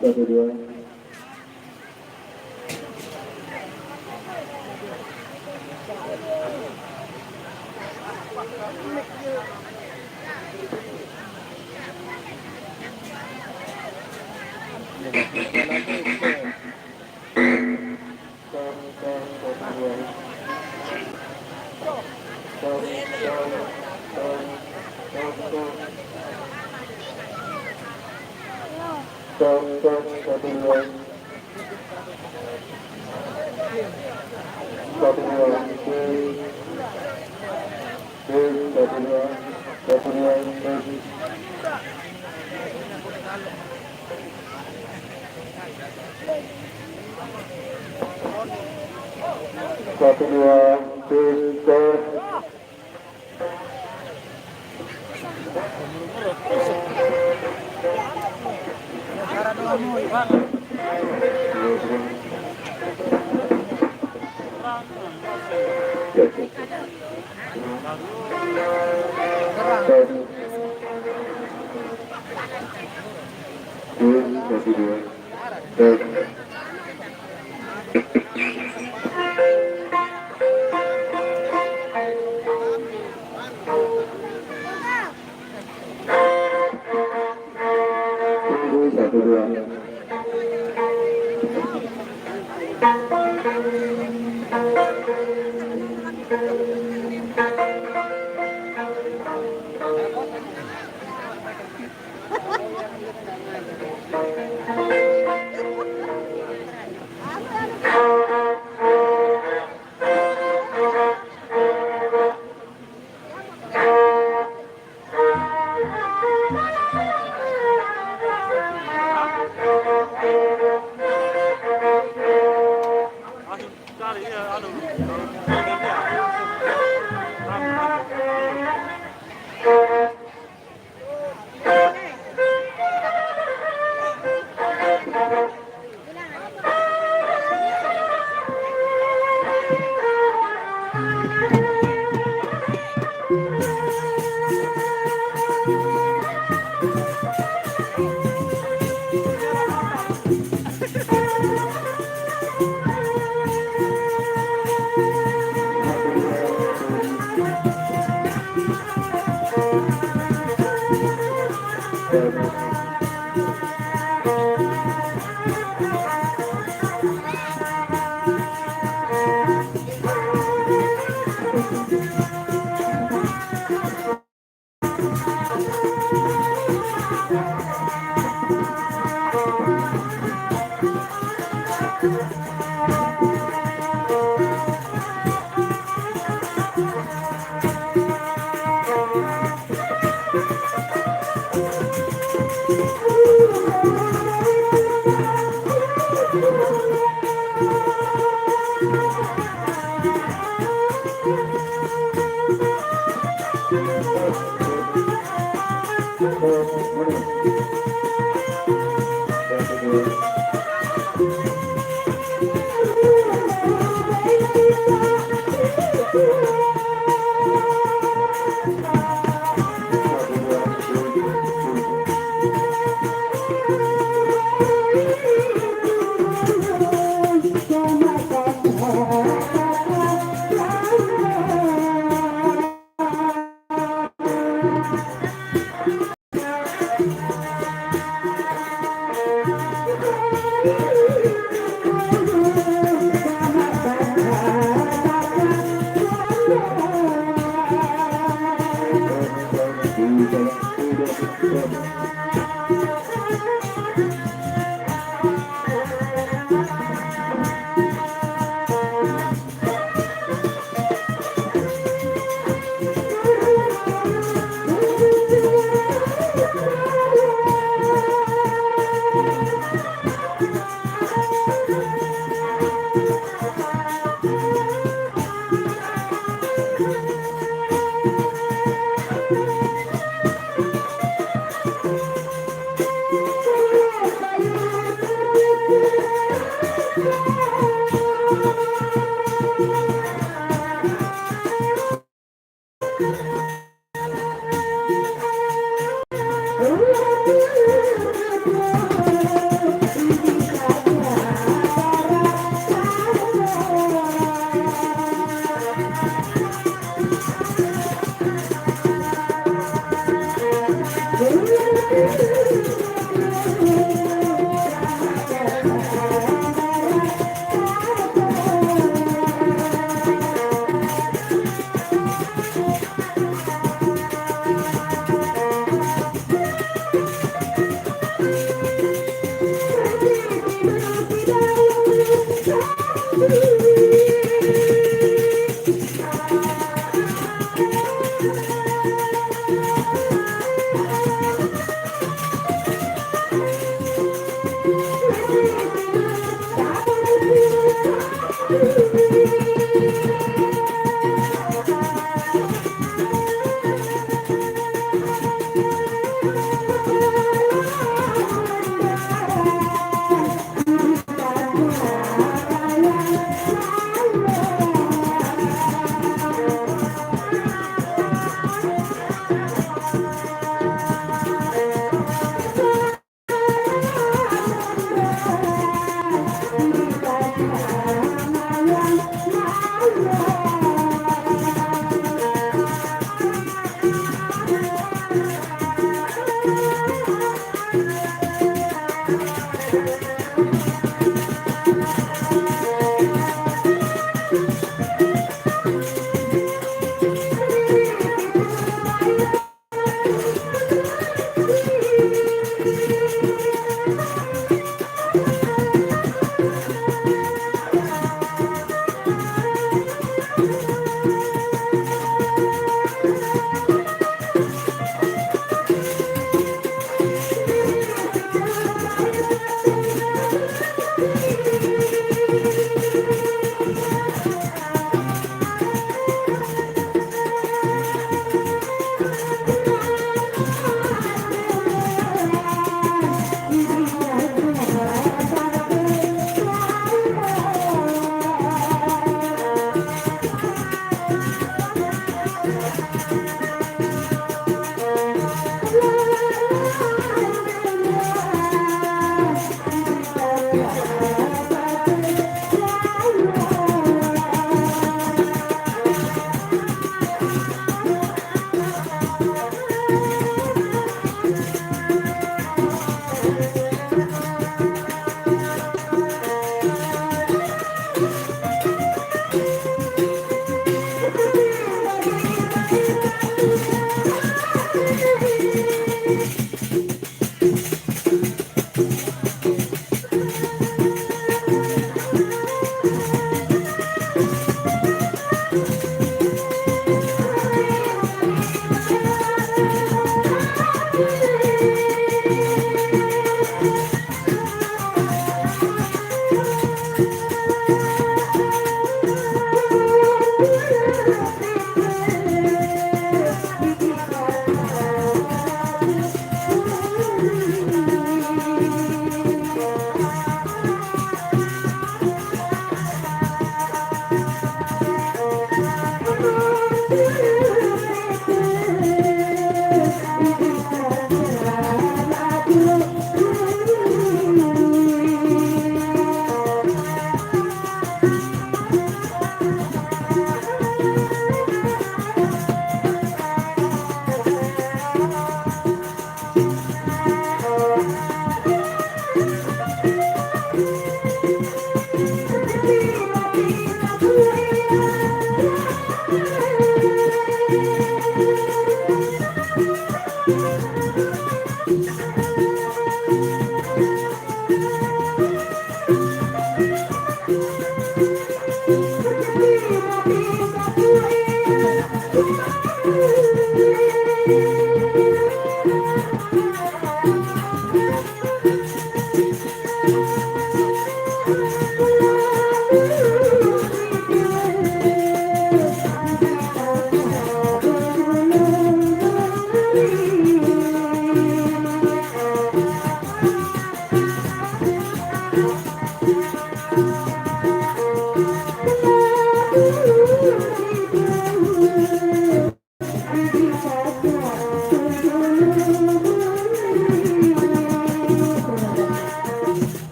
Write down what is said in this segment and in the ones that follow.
Satu dua. Satu dua tiga.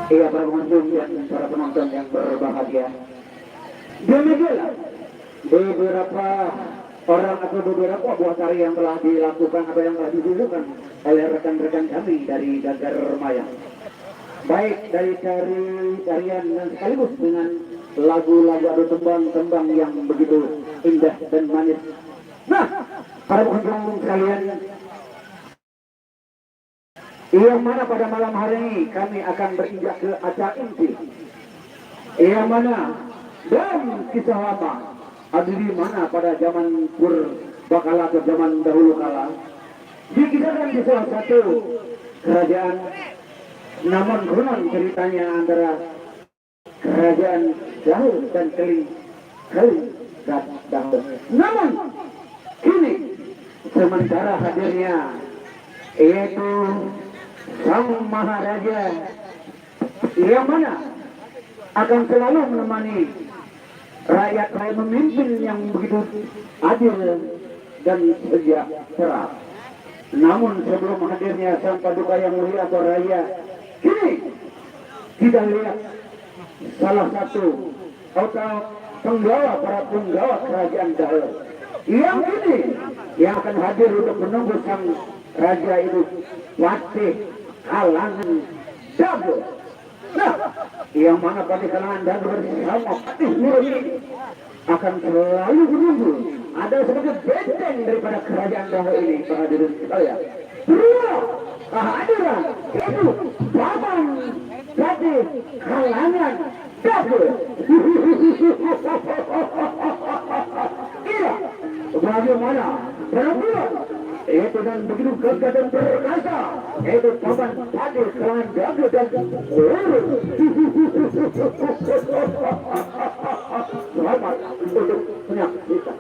Iya, para pengunjung dan para penonton yang berbahagia. Demikianlah beberapa orang atau beberapa buah karya yang telah dilakukan atau yang telah didulukan oleh rekan-rekan kami dari Gagar Maya. baik dari tarian dan sekaligus dengan lagu-lagu atau tembang-tembang yang begitu indah dan manis. Nah, para pengunjung sekalian, yang mana pada malam hari ini kami akan berinjak ke acara inti, yang mana dan kisah lama ada di mana pada zaman purbakala atau zaman dahulu kala dikisahkan di salah satu kerajaan. Namun konon ceritanya antara kerajaan Dahul dan Keling dan Dahul. Namun kini sementara hadirnya yaitu Sang Maharaja yang mana akan selalu menemani rakyat memimpin yang begitu adil dan sejahtera. Namun sebelum hadirnya Sang Paduka yang mulia atau Raya, kini kita lihat salah satu atau para penggawa kerajaan Dahul yang ini yang akan hadir untuk menunggu sang raja itu, Watih Kalangan Dahul. Nah, yang mana pada kalangan Dahul bersama Patih Murni akan selalu menunggu ada sebagai benteng daripada kerajaan Dahul ini, para hadirin sekalian. Beliau kehadiran itu Paman Patih Kalangan Dahul. Iya, bagaimana perempuan itu dan begitu gagah dan perkasa itu Paman Patih Kalangan Dahul dan selamat untuk menyaksikan.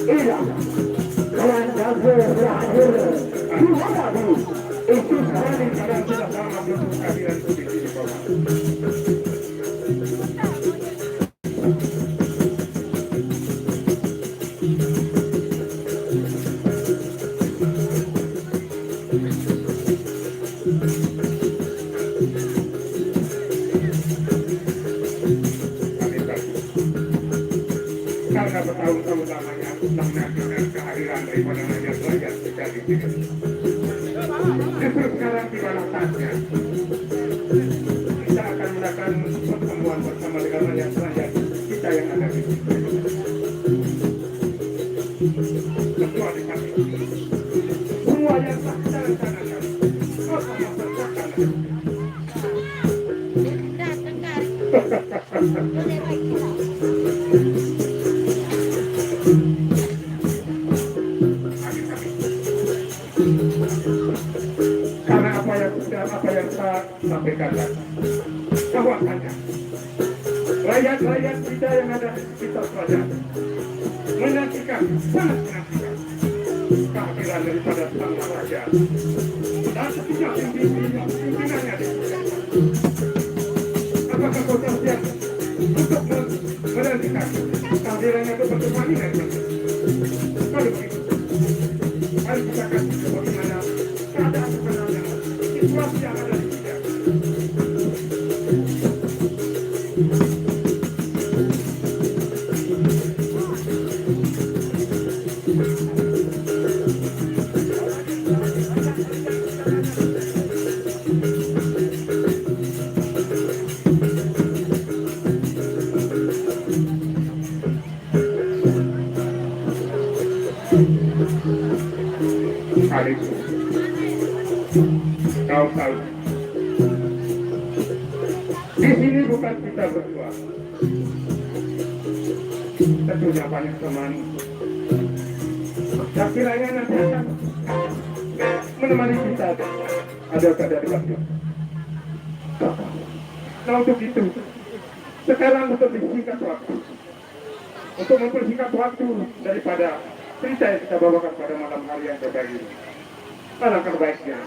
Iya, kawan jago berakhir. Gimana Bu? Itu sekali Sekarang sudah sama untuk kehadiran itu di sini, Bapak. Kami tahu. Karena bertahun-tahun lamanya aku telah menantikan kehadiran daripada Raja Derajat kita di sini. Justru sekarang tibalah saatnya kita akan melakukan pertemuan bersama dengan Raja Derajat kita yang ada di sini. Ketua di kami, semua yang tak kita rencanakan, bersama sertakan. Karena apa yang saya sampaikan bahwasanya rakyat-rakyat kita yang ada di sekitar kerajaan menantikan, sangat menantikan kehadiran daripada sang raja dan setiap pimpinannya di sini. Apakah kau siap untuk menantikan kehadirannya itu bertemu dengan kita? Kalau begitu, mari kita kasih bagaimana keadaan sebenarnya, situasi yang ada di sini. Adikku, kau tahu, di sini bukan kita berdua, tentunya banyak teman. Dan kiranya nanti akan menemani kita ada dari waktu. Nah untuk itu, sekarang untuk disingkat waktu, untuk mempersingkat waktu daripada cerita yang kita bawakan pada malam hari yang terbaik ini. Alangkah baiknya,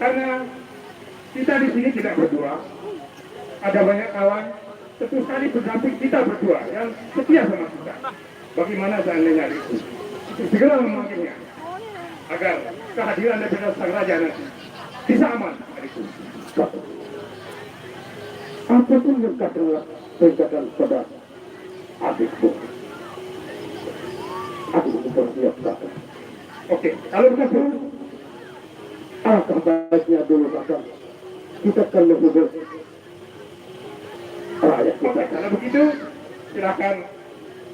karena kita di sini tidak berdua, ada banyak kawan, tentu sekali pendamping kita berdua yang setia sama kita. Bagaimana seandainya itu segera memanggilnya, agar kehadiran daripada sang raja nanti bisa aman. Adikku, apapun yang katakan pada adikku, aku mempersiapkan. oke, kalau begitu, Alangkah baiknya dulu kakak kita akan menghubung rakyat oke, kita. kalau begitu, silakan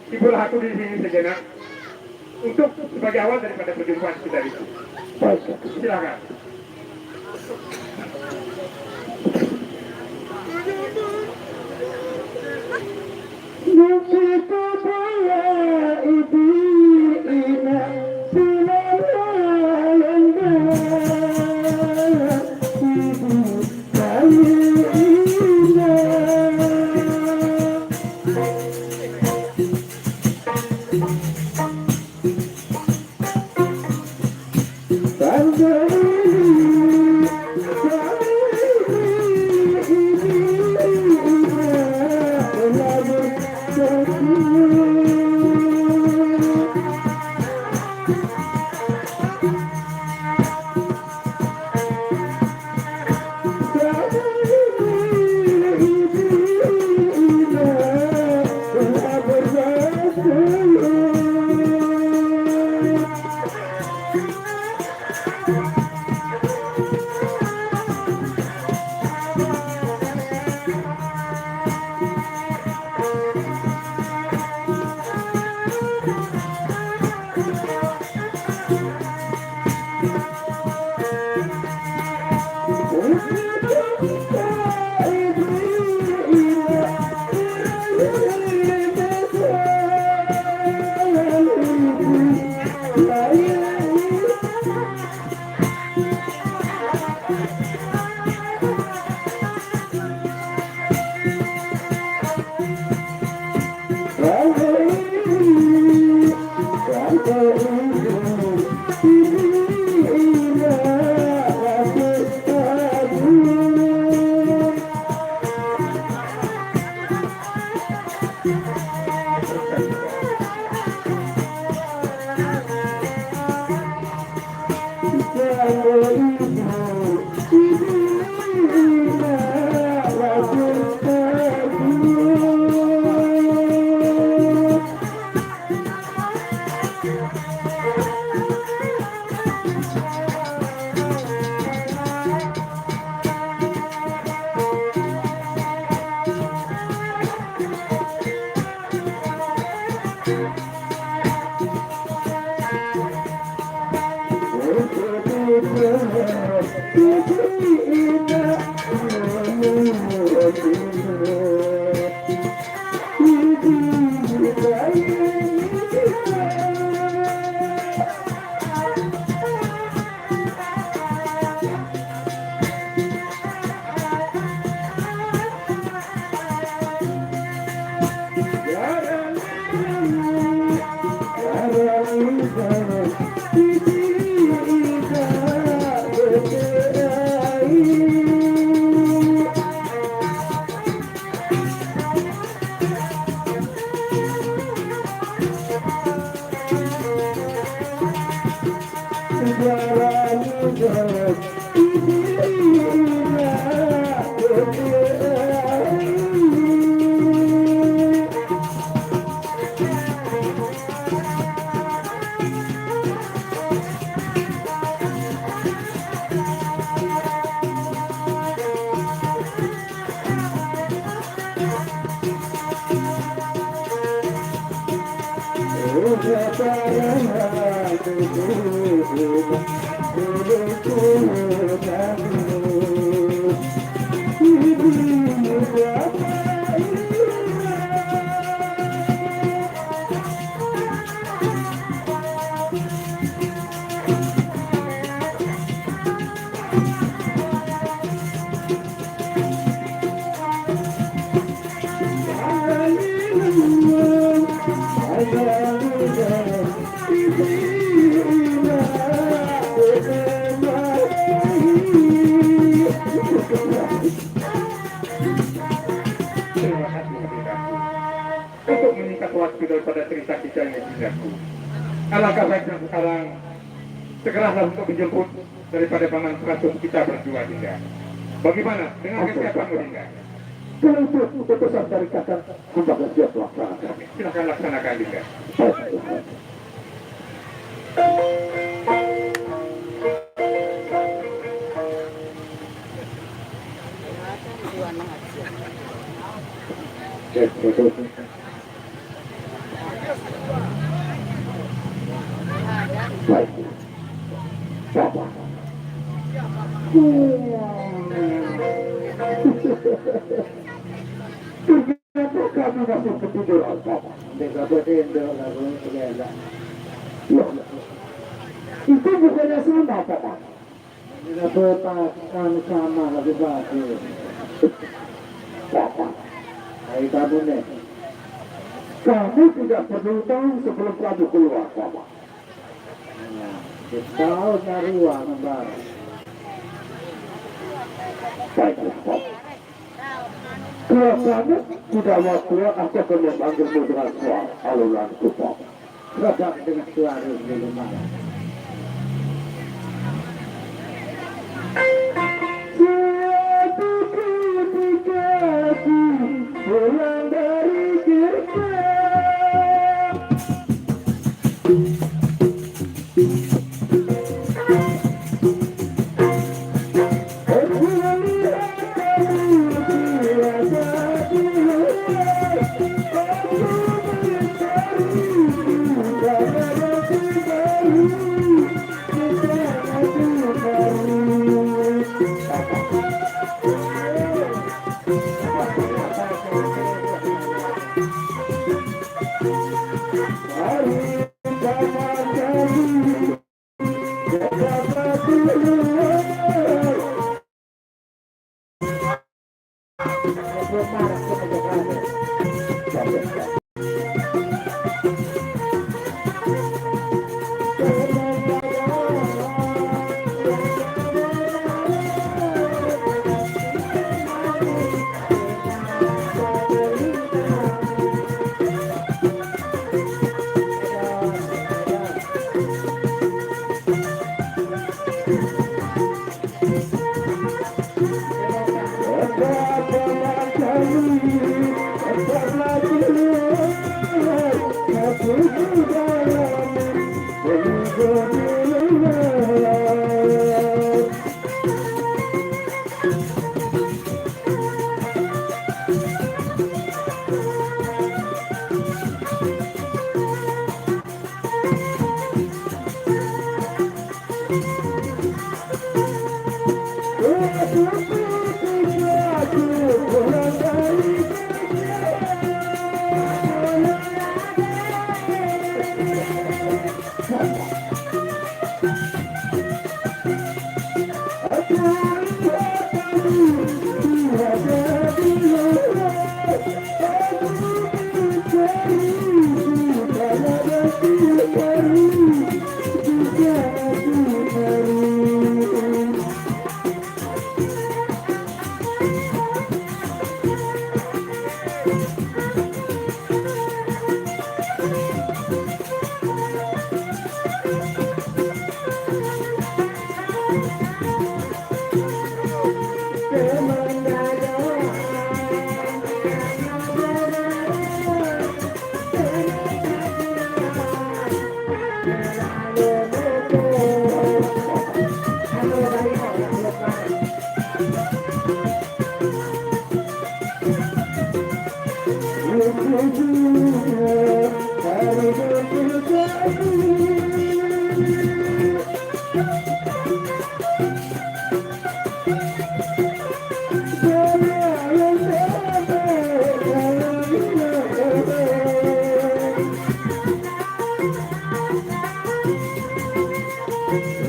Ibu Ratu di sini sejenak untuk sebagai awal daripada perjumpaan kita di sini. Baik kakak. Silakan. Begitu dia ibu ina sinara lenda ibu kali ina Terima kasih Dindaku. Untuk meningkat waktu daripada cerita kita ini Dindaku. Alangkah baiknya sekarang segeralah untuk menjemput daripada paman Prasun kita berdua Dinda. Bagaimana dengan kesiapanmu Dinda? Kalau itu keputusan dari kakak, hamba akan siap laksanakan. Silakan laksanakan Dinda. Baik. Bapak. Ternyata kami masih ketiduran, Bapak. Itu bukannya sama, Bapak. Kenapa kami sama lagi bagus? Bapak, hai kamu nih. Kamu tidak perlu tahu sebelum kamu keluar, Bapak. Tahu nyari uang, Mbak. Baiklah, Bapak. Kalau kamu tidak mau keluar, aku akan memanggilmu dengan suara alulanku, Bapak. Tidak dengan suara di rumah. Suatu ketika aku pulang dari gereja, aku melihat kamu biasa di luar. Aku mencari udara yang baru, udara yang baru.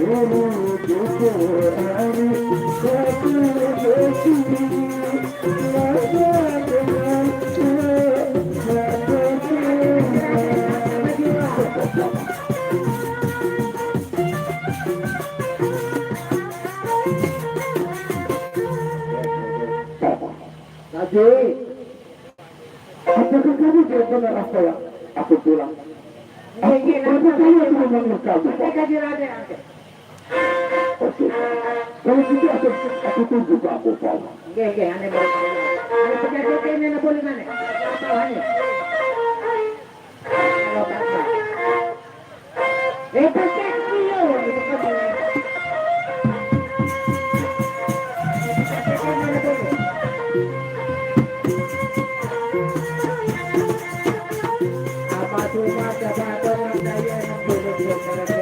Najib, apakah kamu benar-benar apa yang aku bilang? Apa saya memanggil kamu? Oke, kalau gitu aku tunjuk kamu, Pak. Aneh baru tahu. Aneh pejabat ini na boleh mana? Tahu aneh. Kalau apa? Persepsi yo, itu kan. Apa cuma jabatan saya yang boleh berbicara.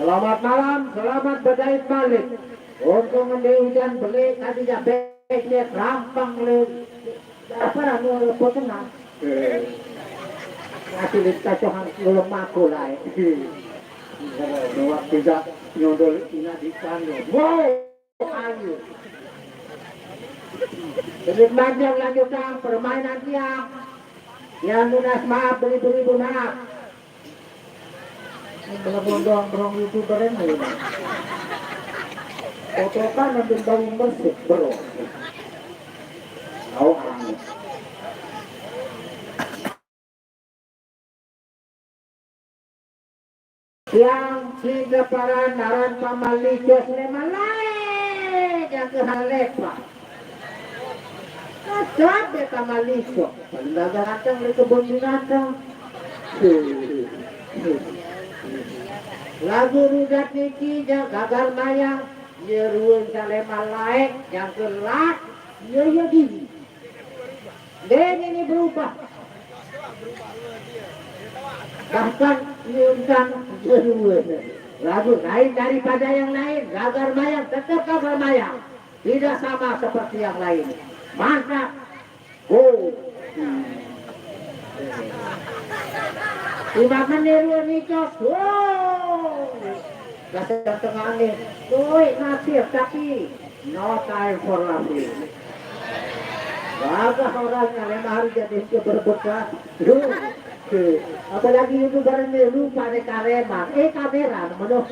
Selamat malam, selamat berdait balik. Untuk mandi hujan beli tadi jabek dia rampang le. Apa anu lepot tenang. Ngasih kita cohan lemaku lah. Bawa tidak nyodol ina di kandung. Wow, ayo. Jadi lanjutkan permainan siang. Yang lunas maaf beli-beli lunas. Belum doang berong YouTuber ini. Foto kan nanti bau bersih bro. Tahu angin. Yang tiga para naran pamalijo Slemalai yang kehalepa. Kacau deh pamalijo. Pandaga kacang di kebun binatang. Lagu rudat niki yang gagal mayang nyeruin Slemalai yang kelak ya gini. Dan ini berubah. Bahkan nyuntan lagu lain daripada yang lain. Gagar mayang tetap gagar mayang, tidak sama seperti yang lain. Mantap. Lima menit nikah. Dasar tengah angin. Nasir tapi no time for laughing. Bagus orangnya memang harus jadi berbekas. Apalagi itu barang lupa ada kamera menuh.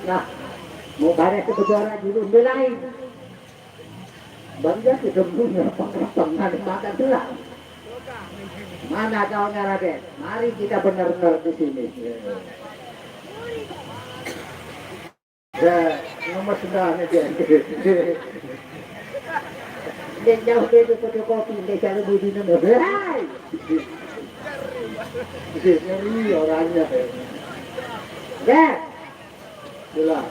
Nah, mau barang kebetulan dulu belain. Bangga sebelumnya tengah makan tulang. Mana kau Raden? Mari kita benar-benar di sini. Nomor 9 aja. Dia jauh dari fotokopi, dia cari budi nama. Hai! Ini orangnya. Dek! Bilang,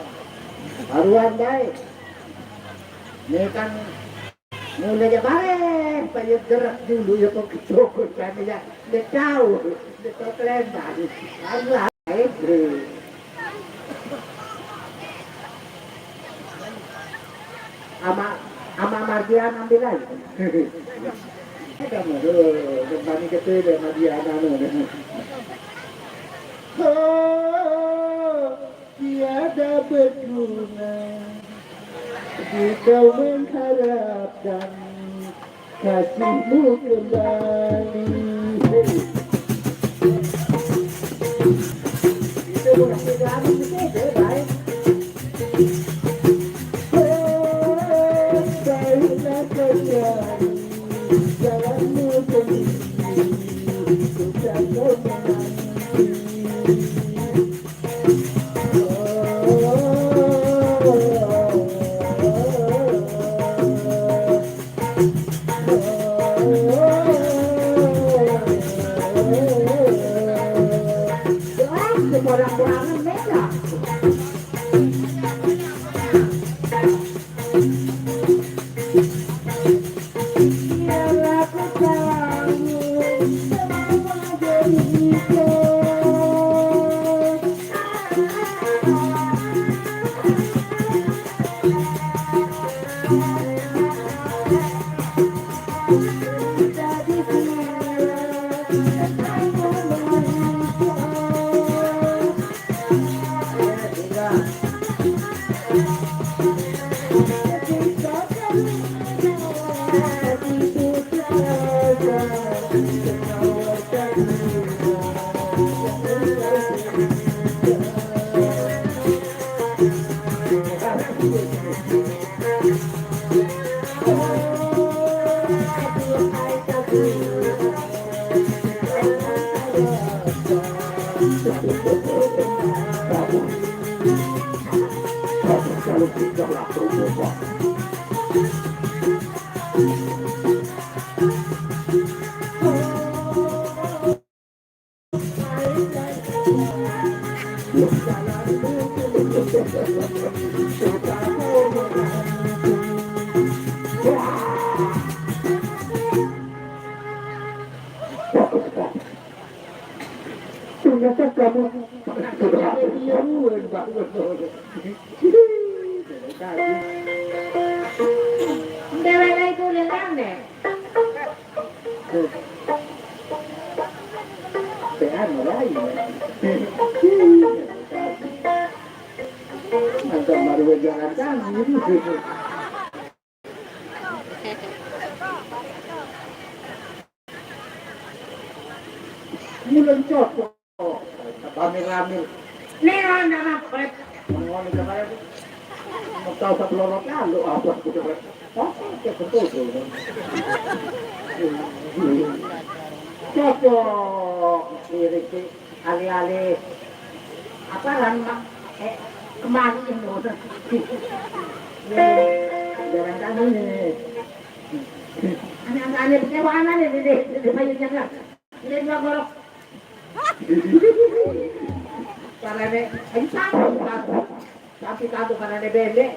haruan baik. Ini kan mulai aja balik. Payah gerak dulu ya kok kecokot kan ya. Dia tahu, dia tahu kelembang. Haruan baik, bro. Ama Mardian ambil lagi. Kamu kembali ke tele Mardian anu. Tiada berguna jika mengharapkan kasihmu kembali. Itu bukan lagi itu baik. Jalanmu sendiri, bukan kau menanti. Orang-orangan beda. ternyata kamu sudah Dewek itu lelang deh. Pean mulai. Mantap baru jangan kami. Mulan cocok. Rame-rame. Nih orang nama pet. Ngomong kemarin. Mau tahu tak lorot lalu apa gitu. Oke, betul. Cocok. Lirik alih-alih apa kan kemarin itu. Jangan kami nih. Anak-anak kecewaan nih di payungnya kan. Ini nggak gorok. Karena tapi kamu karena bebek.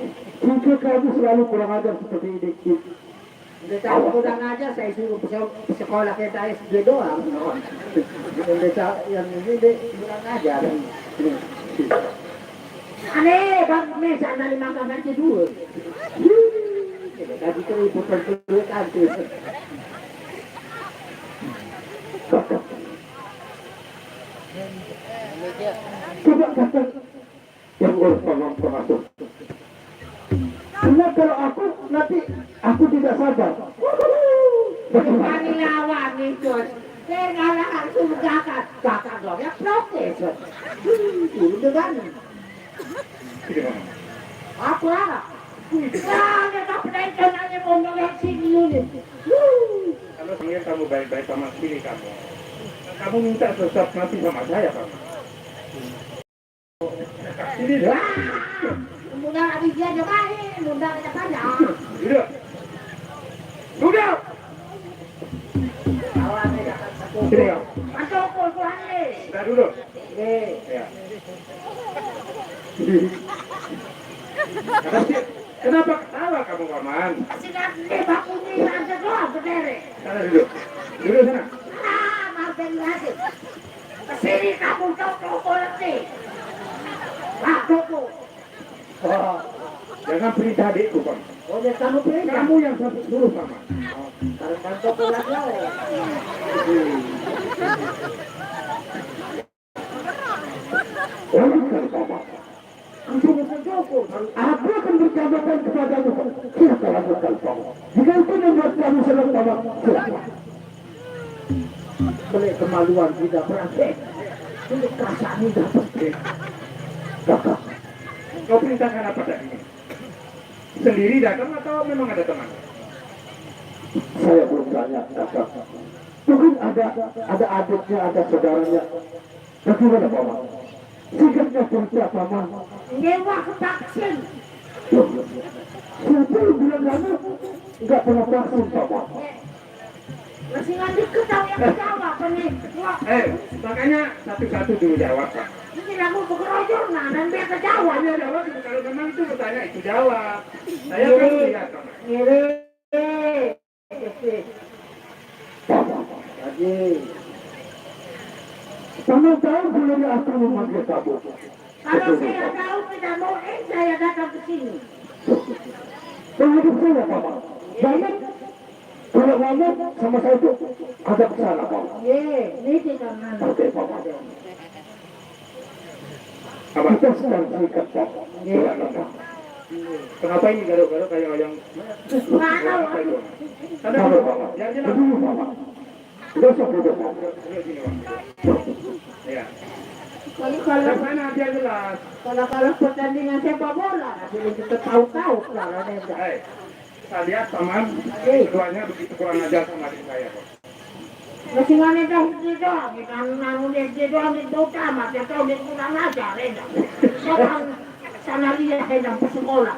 Mungkin kamu selalu kurang ajar seperti ini. Udah tahu kurang ajar saya suruh sekolah kita SD doang. Desa yang ini deh kurang ajar. Aneh, bang Mesa ada 5 kamar tidur. Tadi itu pertulut nanti. Coba kata yang urus pengasuh. Karena kalau aku nanti aku tidak sadar. Kami lawan itu. Saya ngalah langsung kakak dong ya protes. Itu kan. Apa? Nah, tak pernah nanya mau ngomong sini ini. Kalau ingin kamu baik-baik sama istri kamu, kamu minta tetap mati sama saya kamu. Ini dah. Mudah habis dia juga nih, mudah kita panjang. Duduk. Duduk. Awan ni dapat satu. Sini kau. Masuk pulang ni. Sudah duduk. Eh, Ya. Kenapa ketawa kamu, Paman? kasih nanti baku ni ada doang berdiri. Sana duduk. Duduk sana. Ah, maafkan lagi. Kesini kamu toko nanti. Ah, toko. Oh, jangan perintah adikku, Paman. Oh, dia kamu perintah. Kamu yang suruh, Paman. Karena toko lagi. Aku akan berkatakan kepadamu, siapa lakukan kamu? Jika itu membuat kamu senang sama, silakan. Boleh kemaluan tidak berhasil. Untuk perasaan ini dapat. Kakak, Kau perintahkan apa tadi? Sendiri datang atau memang ada teman? saya belum tanya, kakak. Mungkin ada adiknya, ada saudaranya. Bagaimana, Paman? Sikapnya seperti apa, Paman? Nyewa ke vaksin. Siapa yang bilang kamu nggak pernah vaksin, Paman? Masih nggak tahu yang jawab nih. Wah, Makanya satu-satu dulu jawab, Pak. ini aku berkerojor nah, dan biar kejawab. Hanya jawab, kalau memang itu bertanya, itu jawab. Saya kan lihat, Paman. Ngiri. Lagi. Kamu tahu belum aku memanggil kamu? Kalau saya tahu tidak mau, saya datang ke sini. Terhadap saya, Paman. Jangan kalau ngomong sama saya itu ada kesalahan, Paman. Ini tidak mana. Oke, Paman. Apa? Kita sedang sikat, Paman. Kenapa ini garuk-garuk kayak yang Mana apa itu? Ada Kalau, Paman. yang jelas. Berdua, Paman. Besok, Paman. Duduk sini, Pak. Ya. kalau Mana biar jelas. kalau pertandingan sepak bola, jadi kita tahu-tahu kalau ada. Saya lihat Paman, keduanya begitu kurang ajar sama adik saya, Pak. Masih nggak ada di doang, kita namun di doang di utama, dia tahu dia kurang ajar, reda. Sekarang sana dia sedang ke sekolah.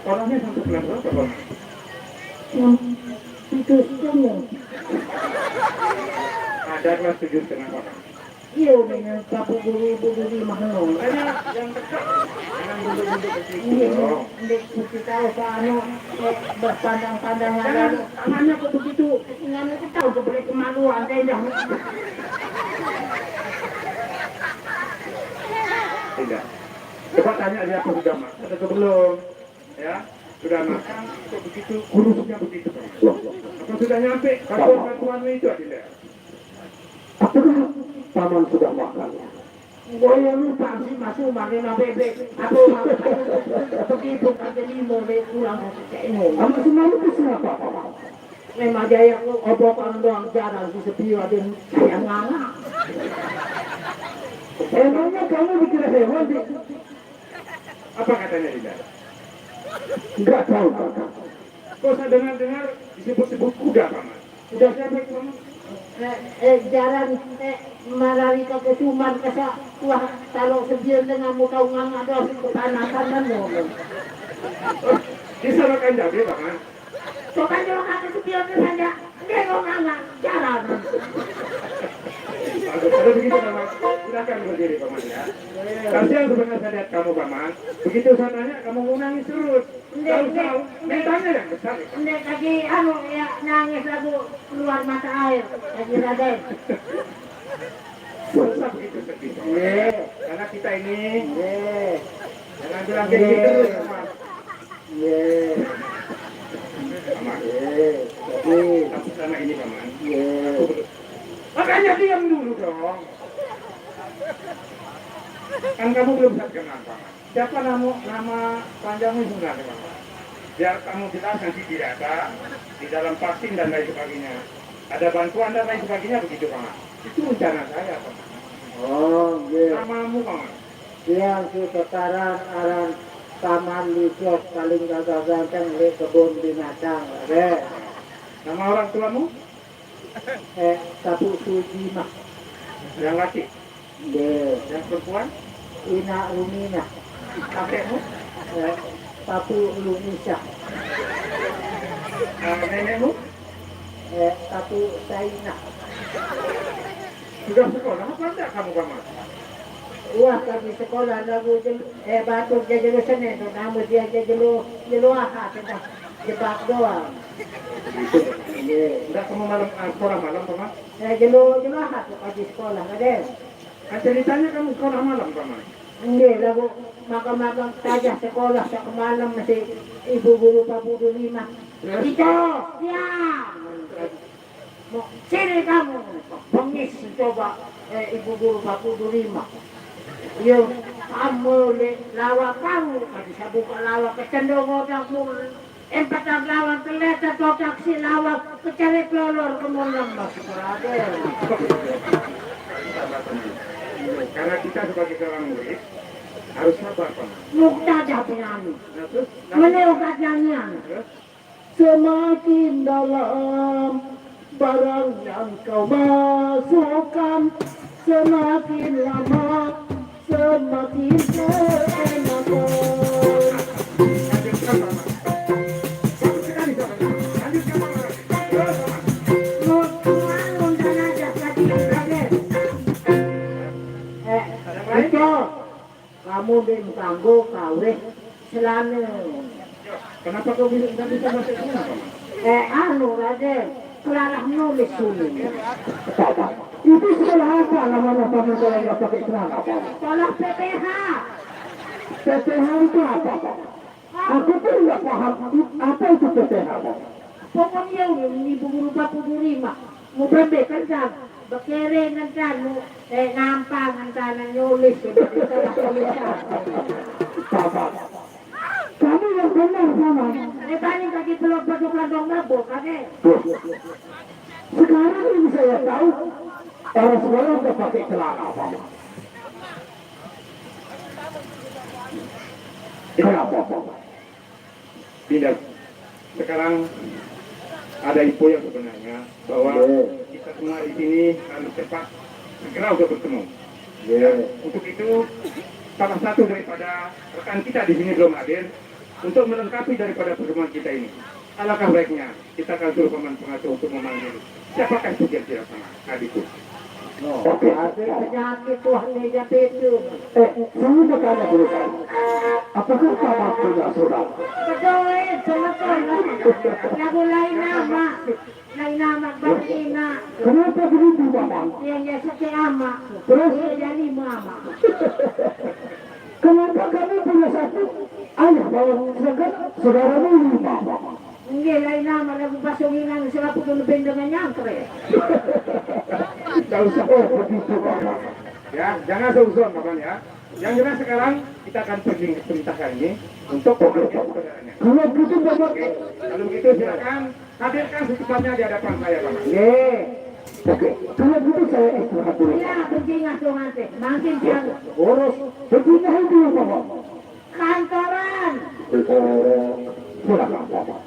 Orangnya sampai kelas berapa, Pak? Itu semua. Ada kelas 7,5, Pak. Iya, dengan kapu guru di mahal. Makanya yang dekat, jangan duduk-duduk di situ. Iya, kita tahu anu berpandang-pandangan lalu. Tangannya kok begitu, tangannya kita tahu seperti kemaluan, saya dah. Tidak. Coba tanya dia apa sudah makan atau belum. Ya, sudah makan, kok begitu kurusnya begitu. Apa sudah nyampe bantuan itu tidak? Apakah paman sudah makan? Gue yang lupa sih masuk makin bebek. Aku begitu kata limo pulang ke ini. Kamu semalam itu siapa paman? Memang jaya obokan doang jarang di sepi ada saya nganga. Emangnya kamu dikira hewan di? Apa katanya tidak? Enggak tahu kakak. Kok saya dengar-dengar disebut-sebut kuda, Paman? Kuda siapa itu, Paman? Jarang marari ke kecuman kasa wah kalau sebiar dengan muka nganga doang kepanasan dan ngomong. Disamakan jadi, Paman. Bukan juga kata sebiar saja, dia nganga jarang. Bagus, kalau begitu, Paman, silakan berdiri, Paman, ya. Kasihan sebenarnya saya lihat kamu, Paman. Begitu saya tanya, kamu mau nangis terus. Tahu-tahu, mentalnya yang besar. Ndek lagi ya nangis lagu keluar mata air lagi Raden. Susah begitu sedih, Paman. Karena kita ini, jangan bilang kayak Ye. gitu, Paman. Paman, tapi sana ini, Paman. Makanya diam dulu dong. Kan kamu belum bisa kenal, Paman. Siapa nama panjangmu sebenarnya, Paman? Biar kamu jelas nanti di data, di dalam vaksin dan lain sebagainya. Ada bantuan dan lain sebagainya begitu, Paman. Itu rencana saya, Paman. Oh, iya. Namamu, Paman. Yang sekarang aran Taman Licok paling gagah ganteng di kebun binatang, Raden. Nama orang tuamu? Sapu Suji mah, Yang laki. Yang perempuan? Ina Rumina, Kakekmu? Sapu Lumisa, Nenekmu? Sapu Saina. Sudah sekolah apa enggak kamu, Paman? Wah kami sekolah lagu batuk jajalo senen tu nama dia jajalo aha sudah jebak doang. Enggak kamu malam sekolah malam, Paman? Jalo aha tu pagi sekolah ada. Kan ceritanya kamu sekolah malam, Paman. Enggak lagu makan-makan saja sekolah sak malam masih ibu guru Pak Budu 5. Itu diam. Mau sini kamu bengis coba ibu guru Pak Budu 5. Yo, kamu lawak kamu, bisa buka lawak kecendong otakmu. Empat lawan kelihatan otak si lawak kecari pelolor kemudian masuk Raden. Karena kita sebagai seorang murid harus sabar, Paman. Muktada penyanyi, Nah, terus, meneukat nyanyian. Semakin dalam barang yang kau masukkan, semakin lama semakin keenakan. lanjutkan, Paman. Bagus sekali, Paman. Lanjutkan, Paman. Terus, Paman. Nonton aja tadi, Raden. Ada yang lain? Itu kamu di tanggo kawe selana. Yo, kenapa kau nggak bisa masuk sini, Paman? Anu Raden, kelarang nulis sulit. Itu sekolah apa namanya paman kalau nggak pakai celana? Sekolah PPH. PTH itu apa? Aku pun nggak paham apa itu PTH. Pokoknya ibu guru Pak Budu 5 mau bebekan kan, bekere kan, nampang kan nulis sekolah tulisan. Paman, kamu yang benar paman. Paling kaki pelok beduk landong nabok kan Sekarang ini saya tahu orang sekolah nggak pakai celana paman. Kenapa paman? Tidak. Sekarang ada info yang sebenarnya bahwa kita semua di sini harus cepat segera untuk bertemu. Untuk itu salah satu daripada rekan kita di sini belum hadir untuk melengkapi daripada pertemuan kita ini. Alangkah baiknya kita akan suruh paman pengatur untuk memanggil siapakah itu kira-kira paman adikku. Oke. penyakit Tuhan meja itu. Saya bertanya dulu kan, apakah paman punya saudara? Betul, lagu lain nama Batina. Kenapa begitu paman? Yang dia setia ama, Terus? dia jadi mama. Kenapa kami punya satu ayah bahwa saudaramu 5? Hindi, lain naman ako pasunginan sila po tulubin dengan nyangkre. Tidak usah begitu Pak. Ya, jangan seuzon kawan ya. Yang jelas sekarang kita akan perintahkan ini untuk pekerjaan saudaranya. Kalau begitu Bapak. Kalau begitu silakan hadirkan secepatnya di hadapan saya Pak. Oke, kalau begitu saya istirahat dulu. Ya, berjingat dong nanti. Makin siang. Urus berjinah dulu Bapak. Kantoran. Silakan Bapak.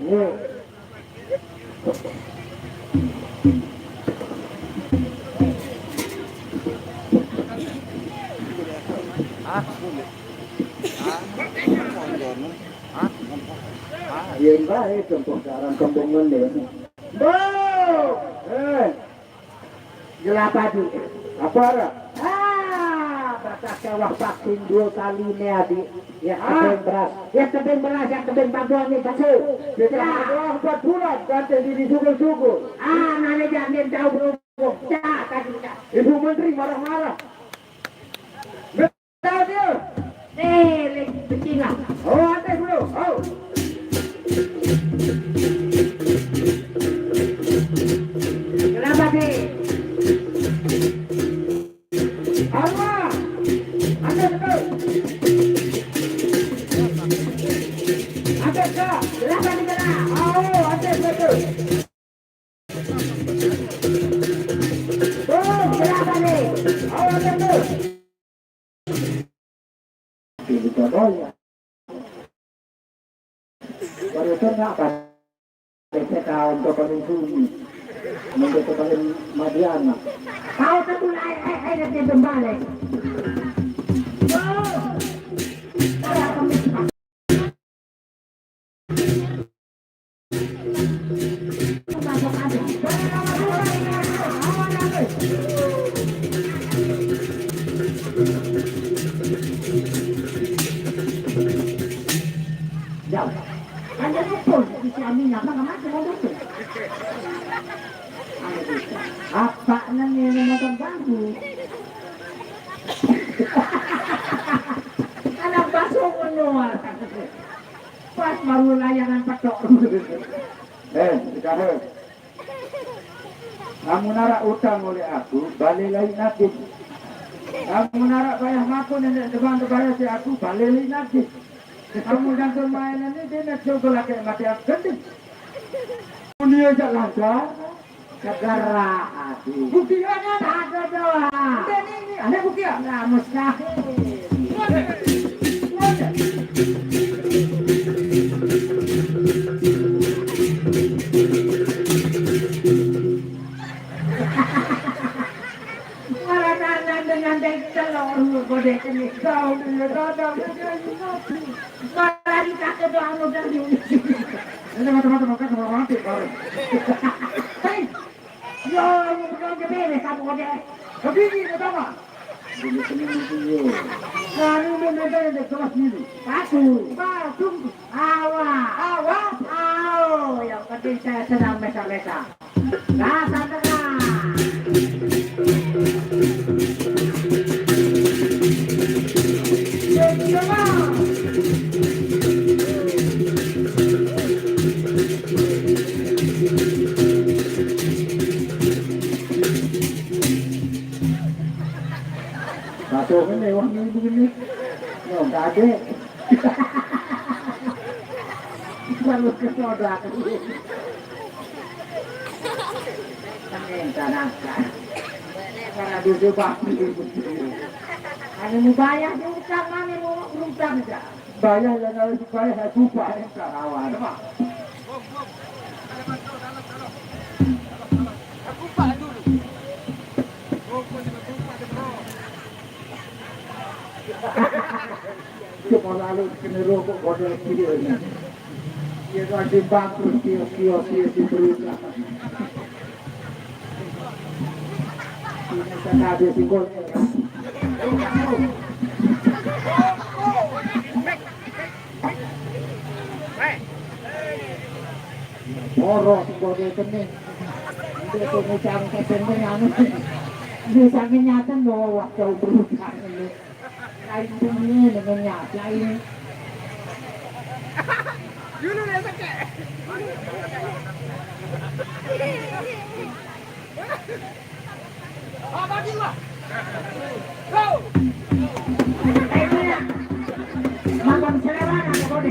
Yang baik contoh sekarang kembungan deh. Bo! Gelapadu. Apa ada? Batas kawah vaksin 2 kali nih adik. Ya tebing beras. Ya tebing beras, ya tebing paduan nih kasih. Kita ada 4 bulan kata diri syukur-syukur. Nanya jangan tahu berhubung. Tadi. Ibu Menteri marah-marah. Betul dia. Lagi bercingah. Oh, ada bro. Oh. Kenapa sih? Alma. Ada betul. Ada kah? Kenapa di sana? Oh, ada betul. Oh, Kenapa nih? oh, ada betul. Ini contohnya. Baru kenapa? Saya tahu untuk paling sunyi. Menjadi paling Madiana. Kau tentu nanti kembali. Jauh. Ada pun di sini nama macam itu. Apa namanya motor baru? Anak basuh menua. Pas baru layangan petok. Sekarang. Kamu narak utang oleh aku, balik lagi nanti. Kamu narak bayar maku nenek depan bayar si aku, balik lagi nanti. Kamu jangan mainan ini, dia nak coba lagi mati aku gending. Dunia jalan lancar. Segera hati. Buktiannya Ada doa. ini, ada buktian. Nah, mustahil. Marah dengan telur godek ini. Tahu dia ada. Marah dikasih doa mudah diuji. Ini teman-teman kan sama mati baru. Hei, yo, mau pegang jebele kamu godek. Kebini pertama. Ini dia. Kami memang ada kelas ini. Satu, Tunggu. awak, yang penting saya sedang mesa-mesa. Rasa tengah. Satu ini wangi begini. Ya, enggak ada. Baru kesoda Tanangkan. Karena dia bakti. Ano mo bayar yung utang namin mo utang dyan? Bayar yang harus dibayar, saya lupa yang kawan. Cuma lalu kena rokok model video ini. Dia lagi bangkrut kios-kios di berusaha. Ini kan ada singgolnya. Moro singgolnya ini. Ini itu ngucang kesennya anu. Bisa kenyataan bahwa waktu berusaha ini. kain ini dengan nyata ini. Makan selera kalau di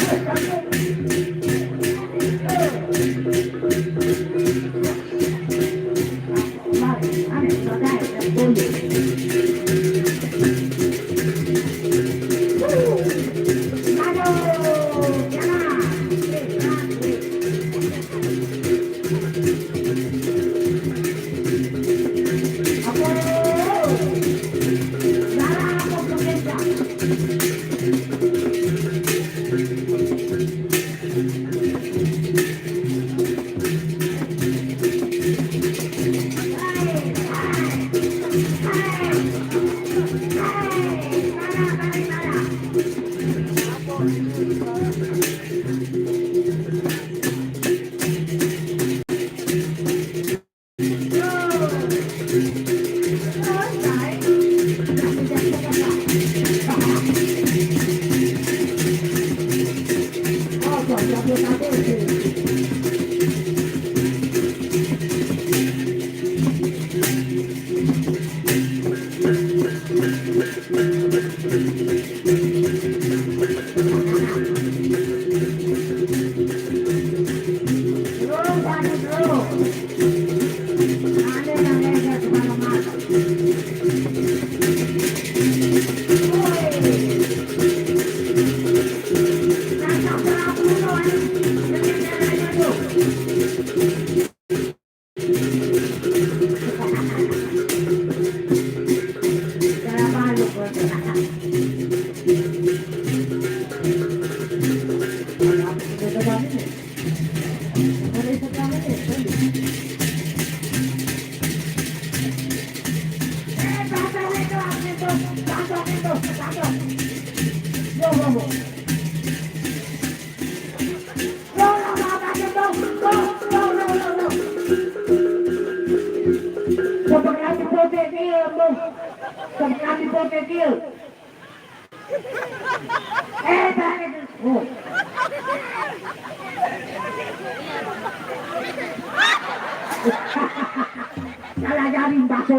Salah jaring bakso.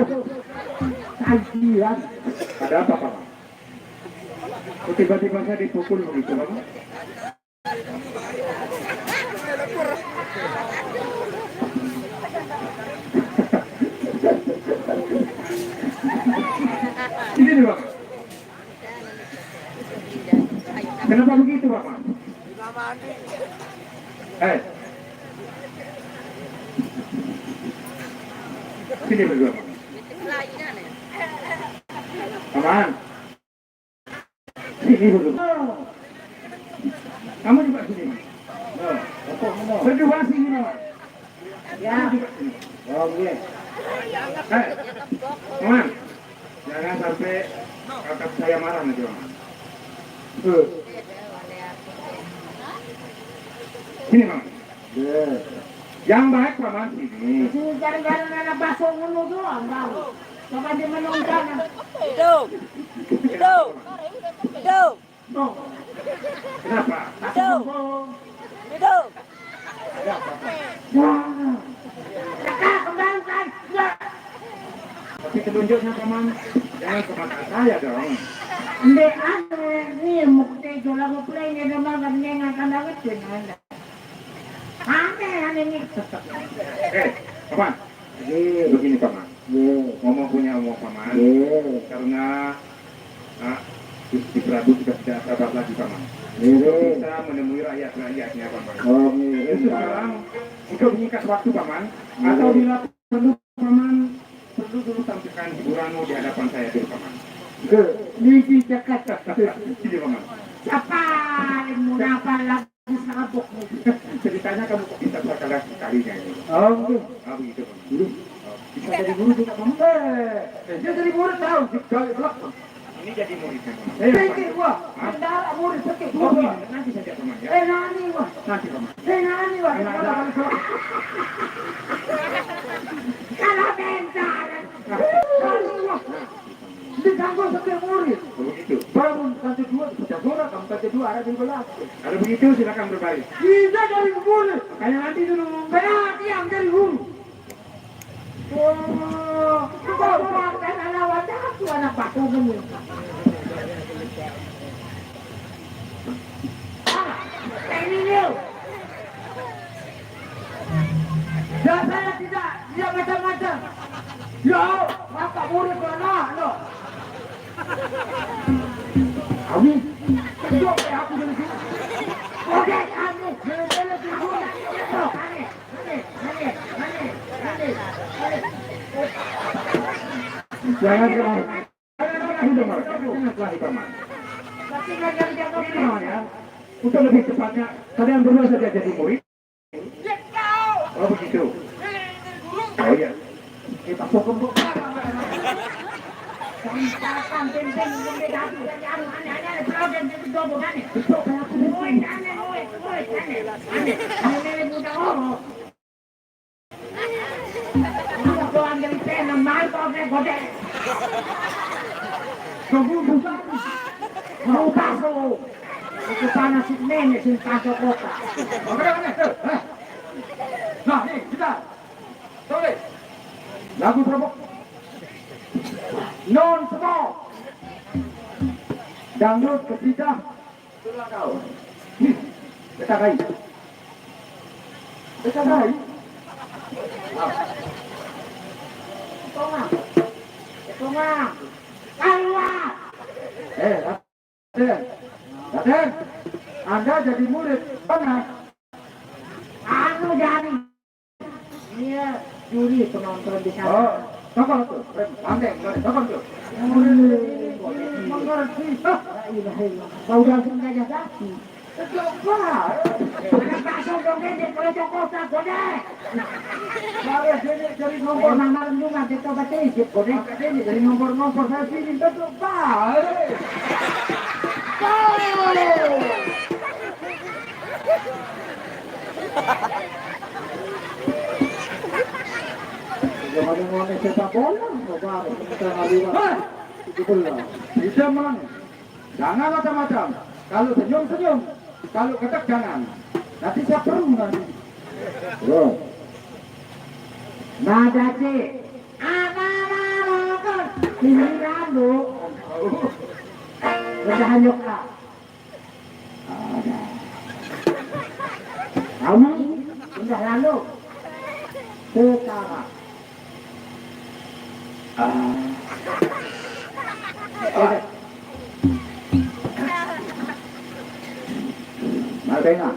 Kajian. Ada apa, Pak? Kok tiba-tiba saya dipukul begitu, Pak? Ini nih, Pak. Kenapa begitu, Pak? Sini berdua. Aman. Sini berdua. Kamu juga sini. Berdua sini, Pak. Ya. Oh, iya. Aman. Jangan sampai kakak saya marah nanti, Pak. Sini, Pak. Yang baik, Pak Mas. Sini. Jalan-jalan anak bakso ngono doang, Bang. Coba dia menunggang. Hidup. Hidup. Hidup. Kenapa? Hidup. Hidup. Kakak, kembangkan. Tapi telunjuknya, Pak Man. Jangan ke mata saya dong. Hindi, ini mukti jola ko play niya naman ganyan ang kanawit yun. Ano ini? Pak Man. Begini, Pak Man. Ngomong punya omong, Pak Man. Karena Gusti Prabu sudah tidak sabar lagi, Pak Man. Bisa menemui rakyat-rakyatnya, Pak Man. Sekarang, engkau mengikat waktu, Pak Man. Atau bila perlu, Pak Man, perlu dulu tampilkan hiburanmu di hadapan saya dulu, Pak Man. Lisi cakat. Sini, Pak Man. Siapa yang muna pa lagi sa kabuk mo? Ceritanya kamu kok bisa sekali-kalinya ini. Begitu, Pak Man. Guru. Bisa jadi guru juga, Pak Man. Dia jadi murid tahu, sekali belak. Ini jadi muridnya, Pak Man. Pikir gua, kendara murid pikir Oh, gua. nanti saja, Pak Man. Ya. Nani gua. Nanti, Pak Man. Nani gua. Kalau bentaran. Nani gua. Ditangguh sebagai murid. Begitu. Baru di belah. Kalau begitu silakan berbaris. Bisa dari hulu. Makanya nanti dulu. Benar yang dari hulu. Oh, kau kan anak wadah tu anak batu ni. Ini dia. Ya saya tidak, dia macam-macam. Ya, maka murid mana? No. Kami, kau aku dari sini. Okey, kami, dari sini. Jangan keluar. Jangan keluar di kamar. Ya. Untuk lebih cepatnya, kalian berdua saja jadi murid. Oh begitu. Oh iya. Kita pokok. Mau pasok. Itu panas nenek sing pasok kota. Nah, nih kita. Sorry. Lagu terobok. Non stop. Dangdut ketiga. Itulah kau. Kita gai. Kita gai. Tolong. Tolong. Keluar. Raden, Anda jadi murid, benar? Anu jadi. Iya, juri penonton di sana. Oh, tokol tuh, pandai, tokol tuh. Mengerti. Kau langsung saja sakti. Coba. Ada pasang dongeng di pelajak kota, godek. Saya jadi Nombor malam juga, kita baca isip, godek. jadi nomor saya sini tetap baik. Jangan sepak bola, kita ngaliwat. Di zaman, jangan macam-macam. Kalau senyum-senyum, kalau ketek jangan. Nanti saya perlu nanti. Oh. Nada cik. Apa-apa, ini lalu. Sudah hanyut lah. Kamu sudah lalu. Sekarang. Merdeka.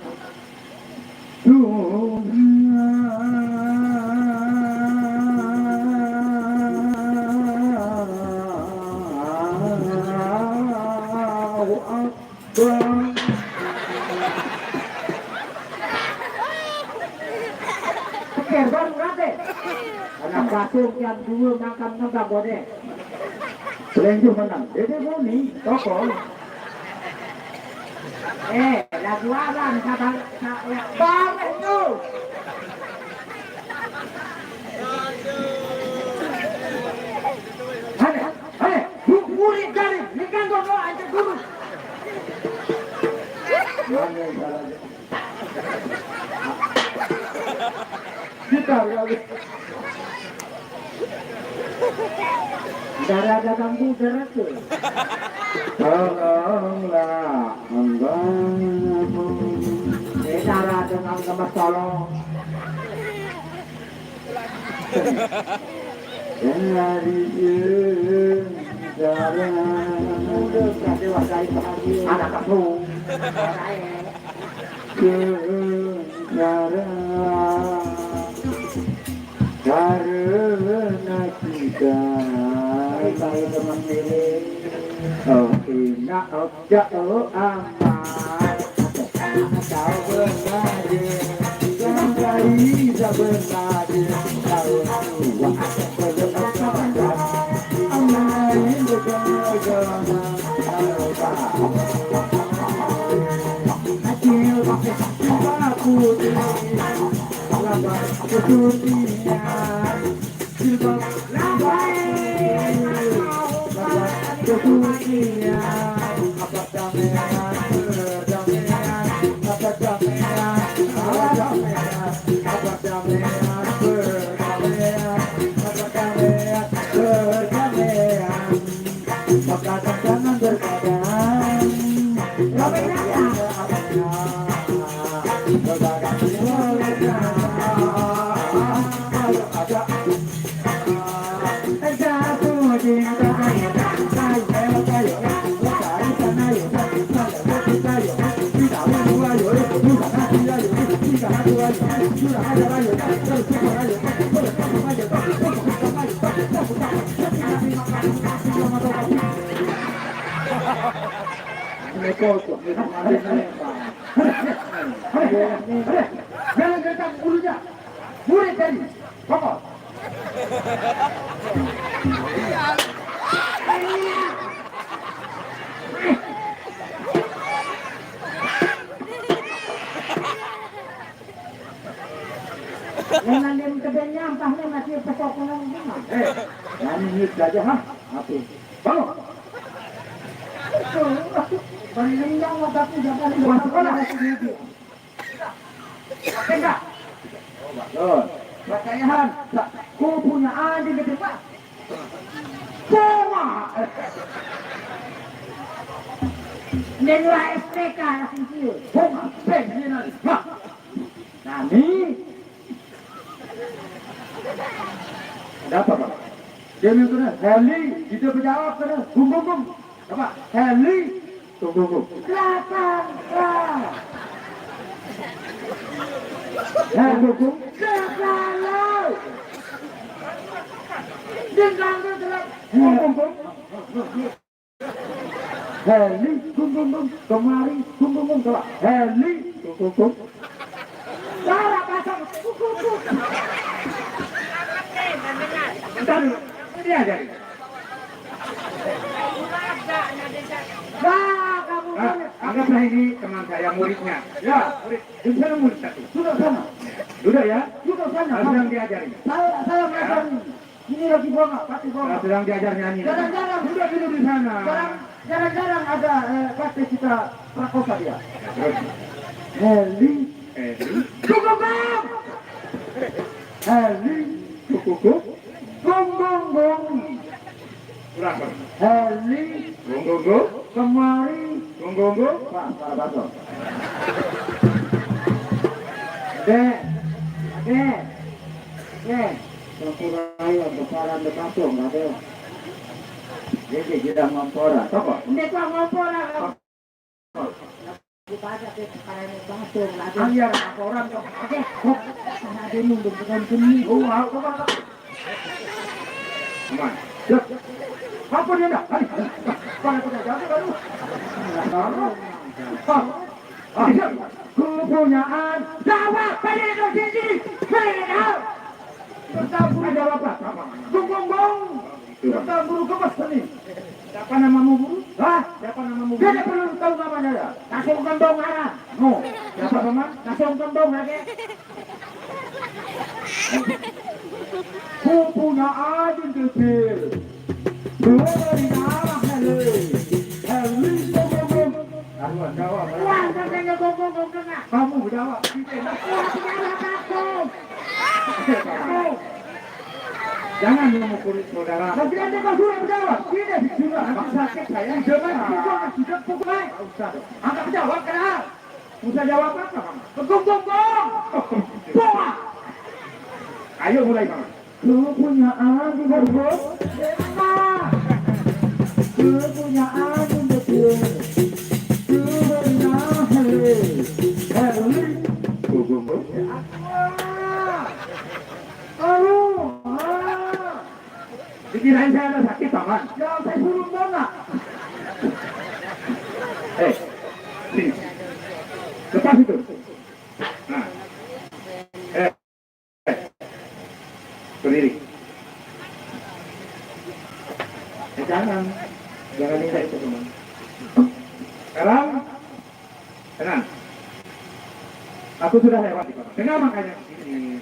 Baru rate. Anak pasung yang dua makan nembak bodek. Selenjur menang. Dede Boni, tokol. Lagu apa nih kata bareng tu. Hei, murid kali, ni kan doa aja guru. Gitar kali. Darah datang darah tu. Tolonglah hamba-Mu. Darah dengan gemas tolong. Dari darah Sudah dewasa itu anak kamu. karena kita Saya teman diri. oh ina jauh amat kau benar yang dari benar kau tua belum sadar amain beragama Acil aku lambat kedunia jilbab lambai lambat kedunia apa kameran Jangan gertak bulunya. Murid tadi. Pokok. Dengan dia kebennya ampahnya masih pokok orang rumah. Nani nyut aja ha. Apa? Bangun. Berlindang otakku jangan Masuk lupa mana? sendiri. Pakai enggak? Betul. Pakaian. Ku punya adik gitu Pak. Semua. Menua SPK langsung cium. Bunga. Pengen nanti. Hah. Nani. Ada apa Pak? Dia minta kena. Heli. Kita berjawab kena. Bum. Apa? Heli. Bum. Belakang. Bum. Belakang. Dengan gelap. Bum. Heli. Bum. Kemari. Bum. Coba. Heli. Bum. Darah pasang. Bentar dulu. Ini aja. Dah kamu Anggaplah ini teman saya muridnya. Ya. Murid, di sana murid satu. Sudah sana. Sudah ya? Sudah sana. Sedang diajari. Saya mengajar ini lagi bunga, pasti bunga. Sedang diajar nyanyi. Jarang-jarang Sudah duduk di sana. jarang-jarang ada pasti kita prakosa dia. Terus, Heli, cukup. Heli, Cukup. gong. Berapa? Heli, Gong. kemari. Gong. Pak, Baso. Dek. Berkurai untuk saran berkasung, ada. Jadi kita mampora, toko. Hindi ko ngompora. Ibadah ke sekarang basong lagi. Anjar, orang kok. Oke. Sana dia nunduk dengan geni. Aku apa? Aman. Loh, apa dia nak? Hari, kalau punya jatuh baru. Kepunyaan jawab pada itu sini. Benar. Bertabur jawab apa? Gong. Bertabur kemas ini. Siapa namamu, Bu? Hah? Siapa namamu, Bu? Dia tidak perlu tahu namanya ya. Langsung kembang arah. No. Siapa nama? Langsung kembang lagi. Kepunyaan kecil. Dari arah Heli gong. Aduh, jawab. Wah, katanya gong kena. Kamu jawab. Kita nak. Wah, tidak takut. Jangan memukul saudara. Nanti nanti kau suruh menjawab. Tidak sudah. Sakit saya. Jangan pukul. Sudah pukul. Ustaz. Angkat jawab kena. Usah jawab apa, Pak? Gong. Boa. Ayo mulai, Pak. Kepunyaan di berbos. Kepunyaan di berbos. Kepunyaan Heli. Dikirain saya ada sakit, Paman. Ya, saya suruh enggak. Sini. Lepas itu. Nah. Berdiri. Jangan lihat itu, teman. Sekarang, tenang. Aku sudah lewati, Pak. Dengar makanya. Ini.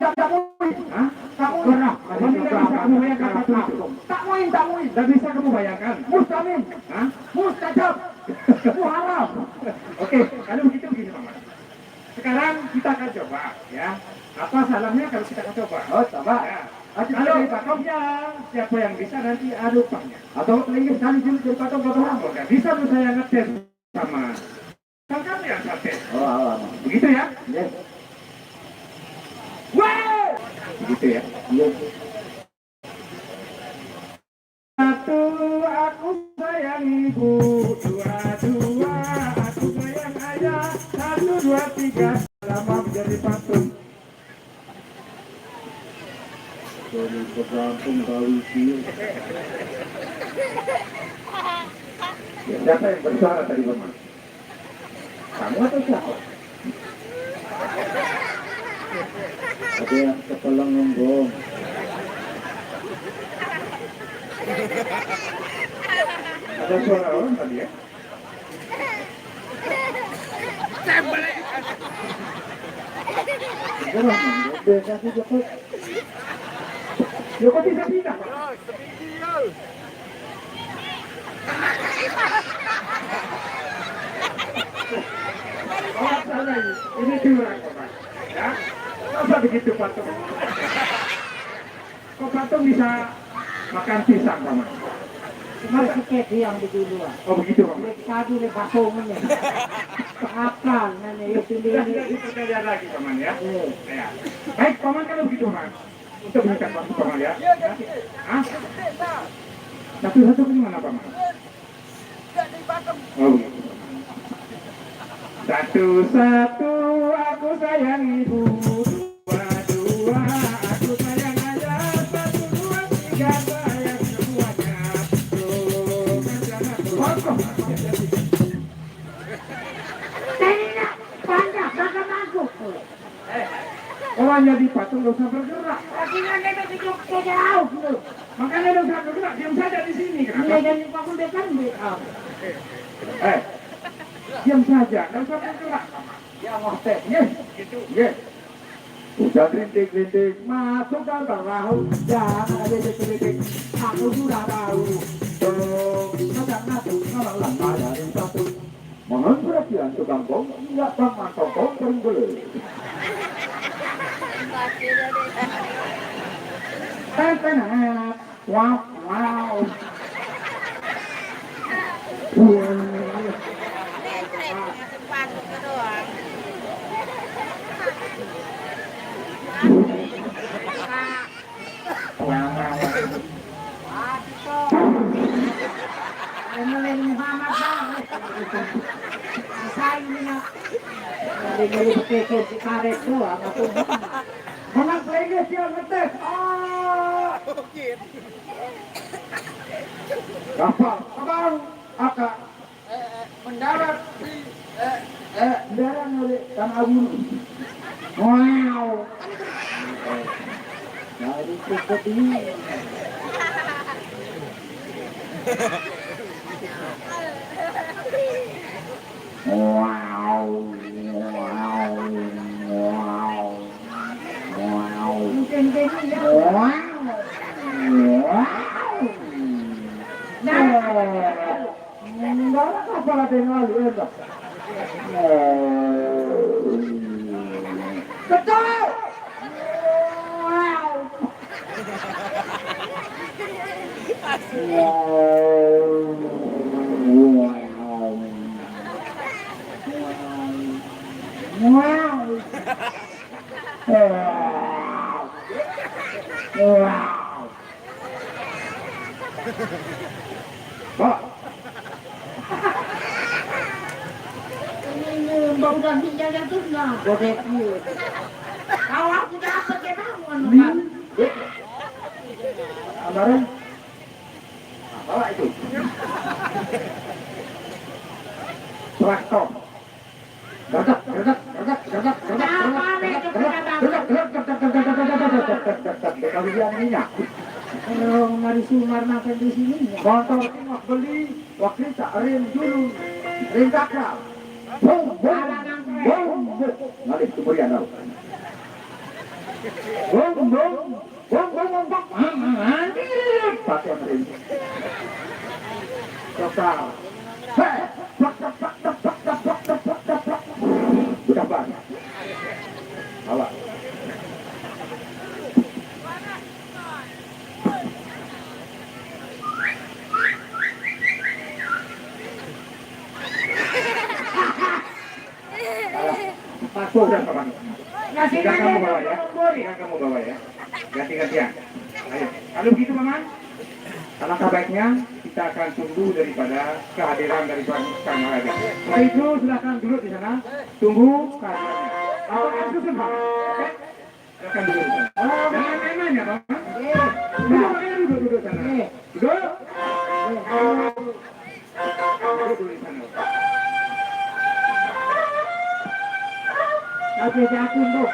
Tak muin. Hah? Tak muin. Pernah. Kamu tidak bisa kamu bayangkan satu itu. Tak muin. Tidak bisa kamu bayangkan. Mustamin. Hah? Mustajab. Muharram. Oke, kalau begitu begini, Paman. Sekarang kita akan coba, ya. Apa salahnya kalau kita akan coba? Oh, coba. Ya. Kalau patongnya, siapa yang bisa nanti adu pangnya. Atau lagi sekali dulu jadi patung orang. Nggak bisa tuh saya ngetes sama. Kan kamu yang saya tes. Oh. Begitu ya? Yes. Wow! Begitu ya? Yes. ibu, dua-dua aku sayang ayah, 1, 2, 3 lama menjadi patung. Dari kedamping kali sih. Siapa yang bersuara tadi Mama? Kamu atau siapa? Ada yang kepelang ngomong. Ada suara orang tadi ya? Jangan, biasa sih Joko. Ya kok bisa pindah Pak? Oh, salah ini curang Pak. Ya? Masa begitu patung? Kok patung bisa makan pisang Pak? Masa kayak yang di duluan. Oh begitu Pak? Tadi le basongnya. Akal nanya itu Sudah dia. dipercayaan lagi Paman ya? Eh. Ya. Baik Paman kalau begitu Paman. Untuk mengikat waktu Paman ya? Hah? Satu-satu ke mana Paman? Oh begitu. Satu-satu aku sayang ibu, dua-dua aku sayang ayah, 1, 2, 3 sayang semuanya. Panjang, kakak masuk. Orang jadi patung gak usah bergerak. Akhirnya kita hidup ke jauh lu. Makanya gak usah bergerak, diam saja di sini. Dia Kenapa? jadi pakun dekan Diam saja, gak usah bergerak. Ya Mohten. Yes, gitu. Yes. Udah gerintik-gerintik masuk dalam perahu. Jangan ada gerintik. Aku sudah tahu. Sedang natu kalau lama dari satu. Mohon perhatian tukang bom, tidak sama toko terbeli. Tenet, wow, wow. Mana playlist yang ngetes? Kapal, abang, akak, mendarat di, mendarat oleh Tanah Abu. Wow. Dari seperti wow, wow, wow, wow, wow, nggak ada kapal ada yang lalu ya, betul, wow, Pak, Ini bau dan pinjanya tuh nggak bodek dia. Kalau aku dapat ya bangun kan. Amaran, bawa itu, traktor, gertak, gertak, gertak, gertak, gertak, minyak. Kalau mari sumar makan di sini ya. Motor ini beli waktu tak rem dulu, rem kakak, bom, bom, bom, nanti kemudian tau. Bom, bom, bom, bom, bom, bom, pakai rem. Kakak, hei, plak, plak, plak, plak, plak, plak, plak, plak, plak, plak, plak, udah banyak. Alah. Masuk dan kawan. Tinggal kamu bawa ya. Tinggal kamu bawa ya. Ganti-gantian. Ayo. Kalau begitu Maman. Alangkah baiknya kita akan tunggu daripada kehadiran dari Kang Mahadi. Setelah itu silakan duduk di sana, tunggu kehadirannya. Itu semua, oke? Silakan duduk di sana. Jangan main-main ya, Bang. Duduk sana. Duduk. Duduk di sana. Oke, jakin tuh.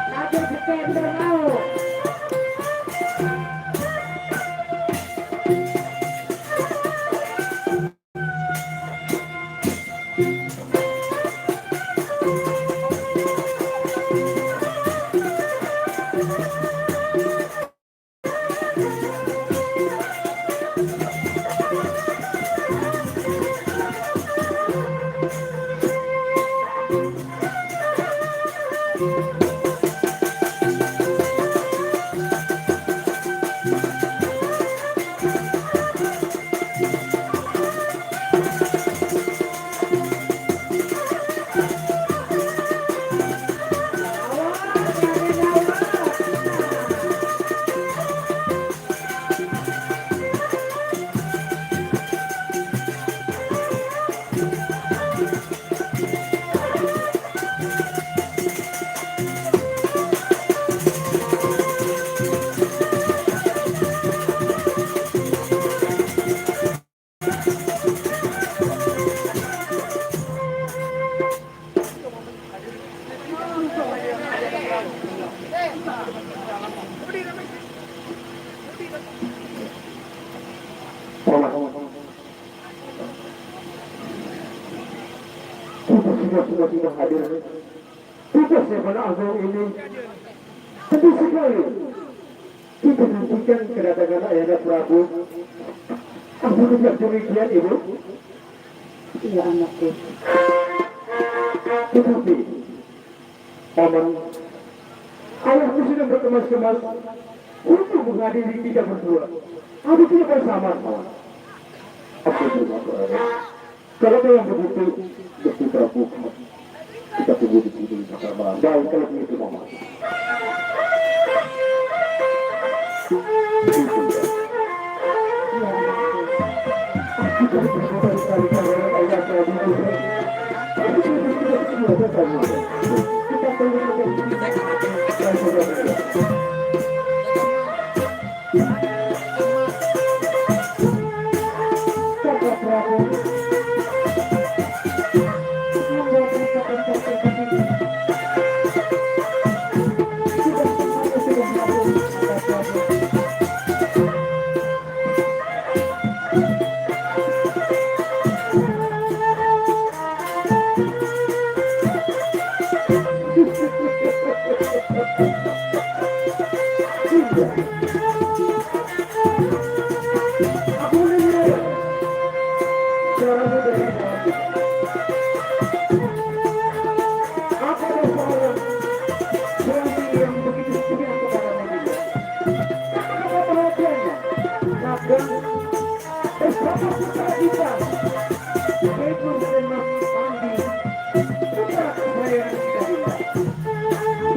Tapi sekian mau. Sudah hadir. Tugasnya pada azal ini tentu sekali kita nantikan kedatangan Ayahanda Prabu. Apa tidak demikian, Ibu? Iya anakku. Tetapi Paman, ayahmu sudah berkemas-kemas untuk menghadiri kita berdua. Aku tidak bersama-sama. Aku juga berada. Kalau memang begitu, Gusti Prabu, kita tunggu di sini bersama. Baik kalau begitu, Mama.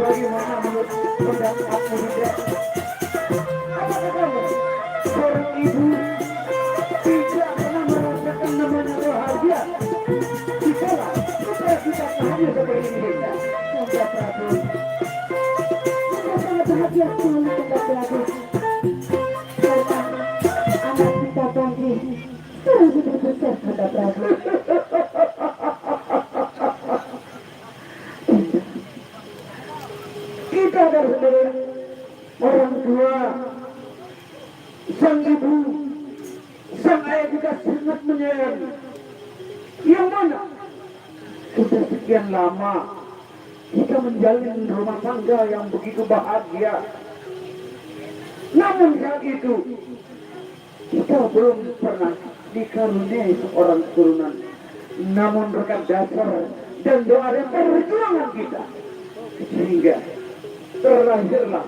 Bagaimana menurut pendapatmu, Dinda? Apakah kamu seorang ibu tidak pernah merasakan namanya bahagia? Jikalau putra kita bahagia seperti ini, Dinda. Nanda Prabu, kita sangat bahagia sekali, Nanda Prabu. Karena anak kita Panggi sekarang sudah besar, Nanda Prabu. Kita adalah orang tua, sang ibu, sang ayah juga sangat menyayangi. Yang mana sudah sekian lama kita menjalin rumah tangga yang begitu bahagia. Namun saat itu kita belum pernah dikaruniai seorang keturunan. Namun berkat dasar dan doa dan perjuangan kita, sehingga terlahirlah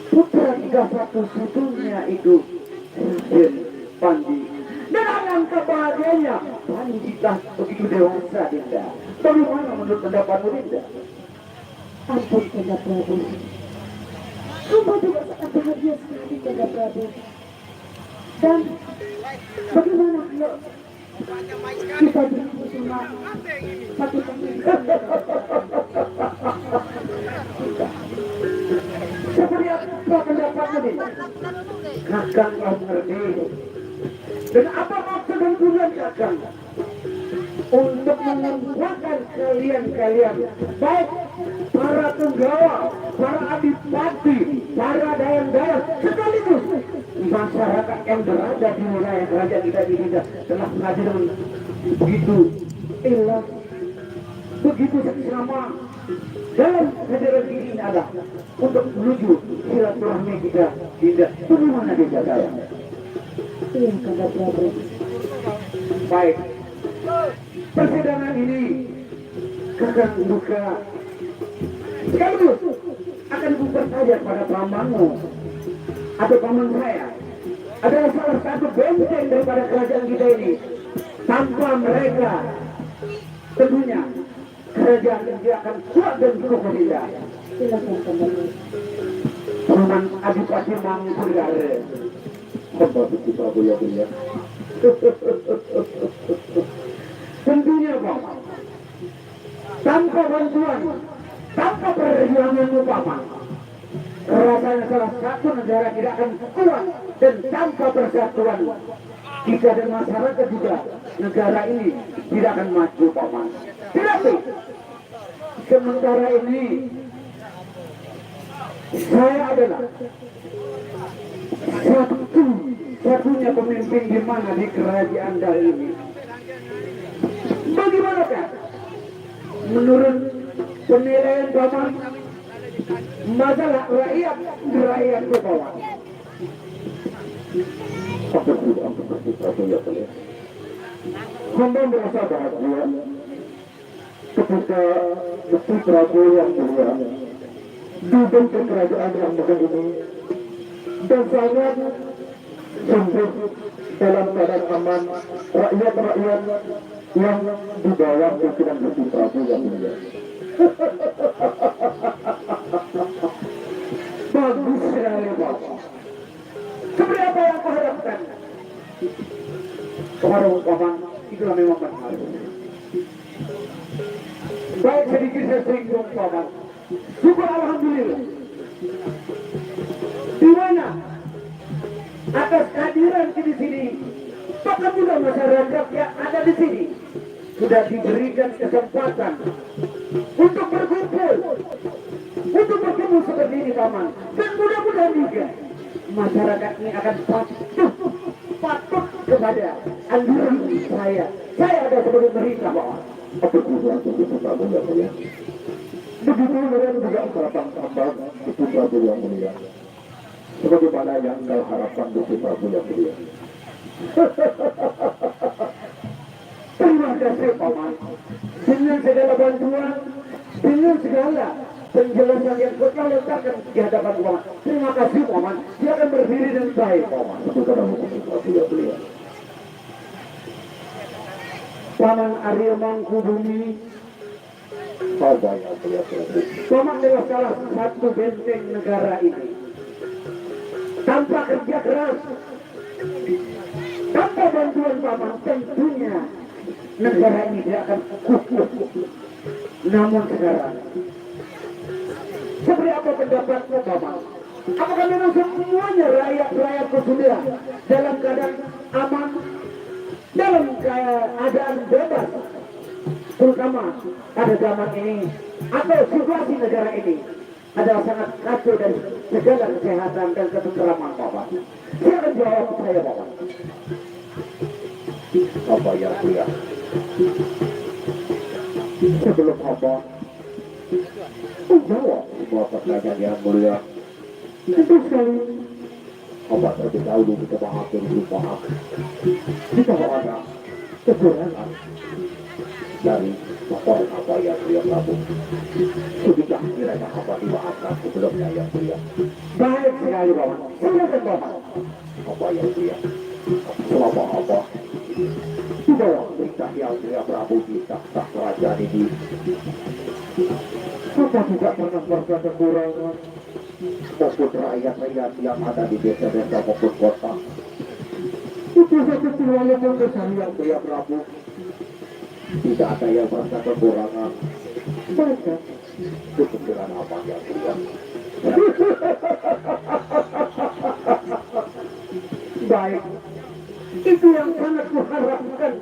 putra tiga satu-satunya itu, Raden Panji. Dan alangkah bahagianya Panji telah begitu dewasa, Dinda. Bagaimana menurut pendapatmu, Dinda? Ampun, Nanda Prabu. Hamba juga sangat bahagia sekali, Nanda Prabu. Dan bagaimana kalau kita berdua cuma satu pemimpin? Seperti apa pendapatmu, Dinda? Kakang telah mengerti. Dan apa maksud dan tujuan Kakang untuk mengumpulkan kalian-kalian, baik para penggawa, para adipati, para dayan-dayan, sekaligus masyarakat yang berada di wilayah kerajaan kita ini telah menghadirkan begitu ilah, begitu seksama dalam hadiran ini adalah untuk menuju silaturahmi kita. Tidak, bagaimana desa saya? Iya, kata Prabu. Baik, persidangan ini kakak buka sekaligus akan bertanya pada pamanmu atau paman saya adalah salah satu benteng daripada kerajaan kita ini. Tanpa mereka tentunya kerajaan ini akan kuat dan kokoh tidak. Silakan kembali. Paman Adipati Mangkunegara. Hamba Gusti Prabu yang mulia. Tentunya paman, tanpa bantuan, tanpa perjuanganmu paman, rasanya salah satu negara tidak akan kuat, dan tanpa persatuan kita dan masyarakat juga negara ini tidak akan maju paman. Tetapi sementara ini saya adalah satunya pemimpin di mana di kerajaan Dal ini. Bagaimanakah menurut penilaian paman masalah rakyat ke bawah? Hamba merasa bahagia ketika Gusti Prabu yang mulia duduk di kerajaan yang besar ini dan sangat sungguh dalam keadaan aman rakyat-rakyat yang di bawah pimpinan Gusti Prabu yang mulia. Bagus sekali Bapak. Seperti apa yang kau harapkan? Kepada Bapak, itulah memang benar. Baik sedikit saya singgung Bapak. Syukur alhamdulillah. Di mana atas kehadiran di sini, bahkan juga masyarakat yang ada di sini sudah diberikan kesempatan untuk berkumpul, untuk bertemu seperti ini paman. Dan mudah-mudahan juga masyarakat ini akan patuh kepada anjuran saya. Saya ada sebagai berita paman. Apa tujuan Gusti Prabu yang mulia? Begitu dengan juga harapan hamba Gusti Prabu yang mulia. Sebagaimana yang kau harapkan Gusti Prabu yang mulia. Terima kasih paman. Dengan segala bantuan, dengan segala penjelasan yang kau letakkan di hadapan paman. Terima kasih paman. Dia akan berdiri dengan baik paman. Sebagaimana Gusti Prabu yang mulia. Paman Arya Mangkubumi. Paman adalah salah satu benteng negara ini. Tanpa kerja keras, tanpa bantuan paman, tentunya negara ini tidak akan kukuh. Namun sekarang, seperti apa pendapatmu paman? Apakah memang semuanya rakyat-rakyatku sudah dalam keadaan aman, dalam keadaan bebas, terutama pada zaman ini, atau situasi negara ini adalah sangat kacau dari segala kesehatan dan ketentraman Bapak? Silakan jawab saya Bapak. Apa yang mulia? Sebelum apa menjawab semua pertanyaan yang mulia, tentu sekali apa terlebih dahulu kita bahas kita ada kekurangan dari laporan apa yang mulia Prabu. Sudah kiranya apa dimaafkan sebelumnya yang mulia. Baik sekali Bapak. Silakan Bapak. Apa yang mulia? Selama apa? Di bawah perintah yang mulia Prabu kita tak kerajaan ini. Apa tidak pernah merasa kekurangan? Maupun rakyat-rakyat yang ada di desa-desa maupun kota. Itu satu selalu berkesan yang mulia Prabu. Tidak ada yang merasa kekurangan. Baiklah. Cukup dengan apa yang mulia. Baik. Itu yang sangat kuharapkan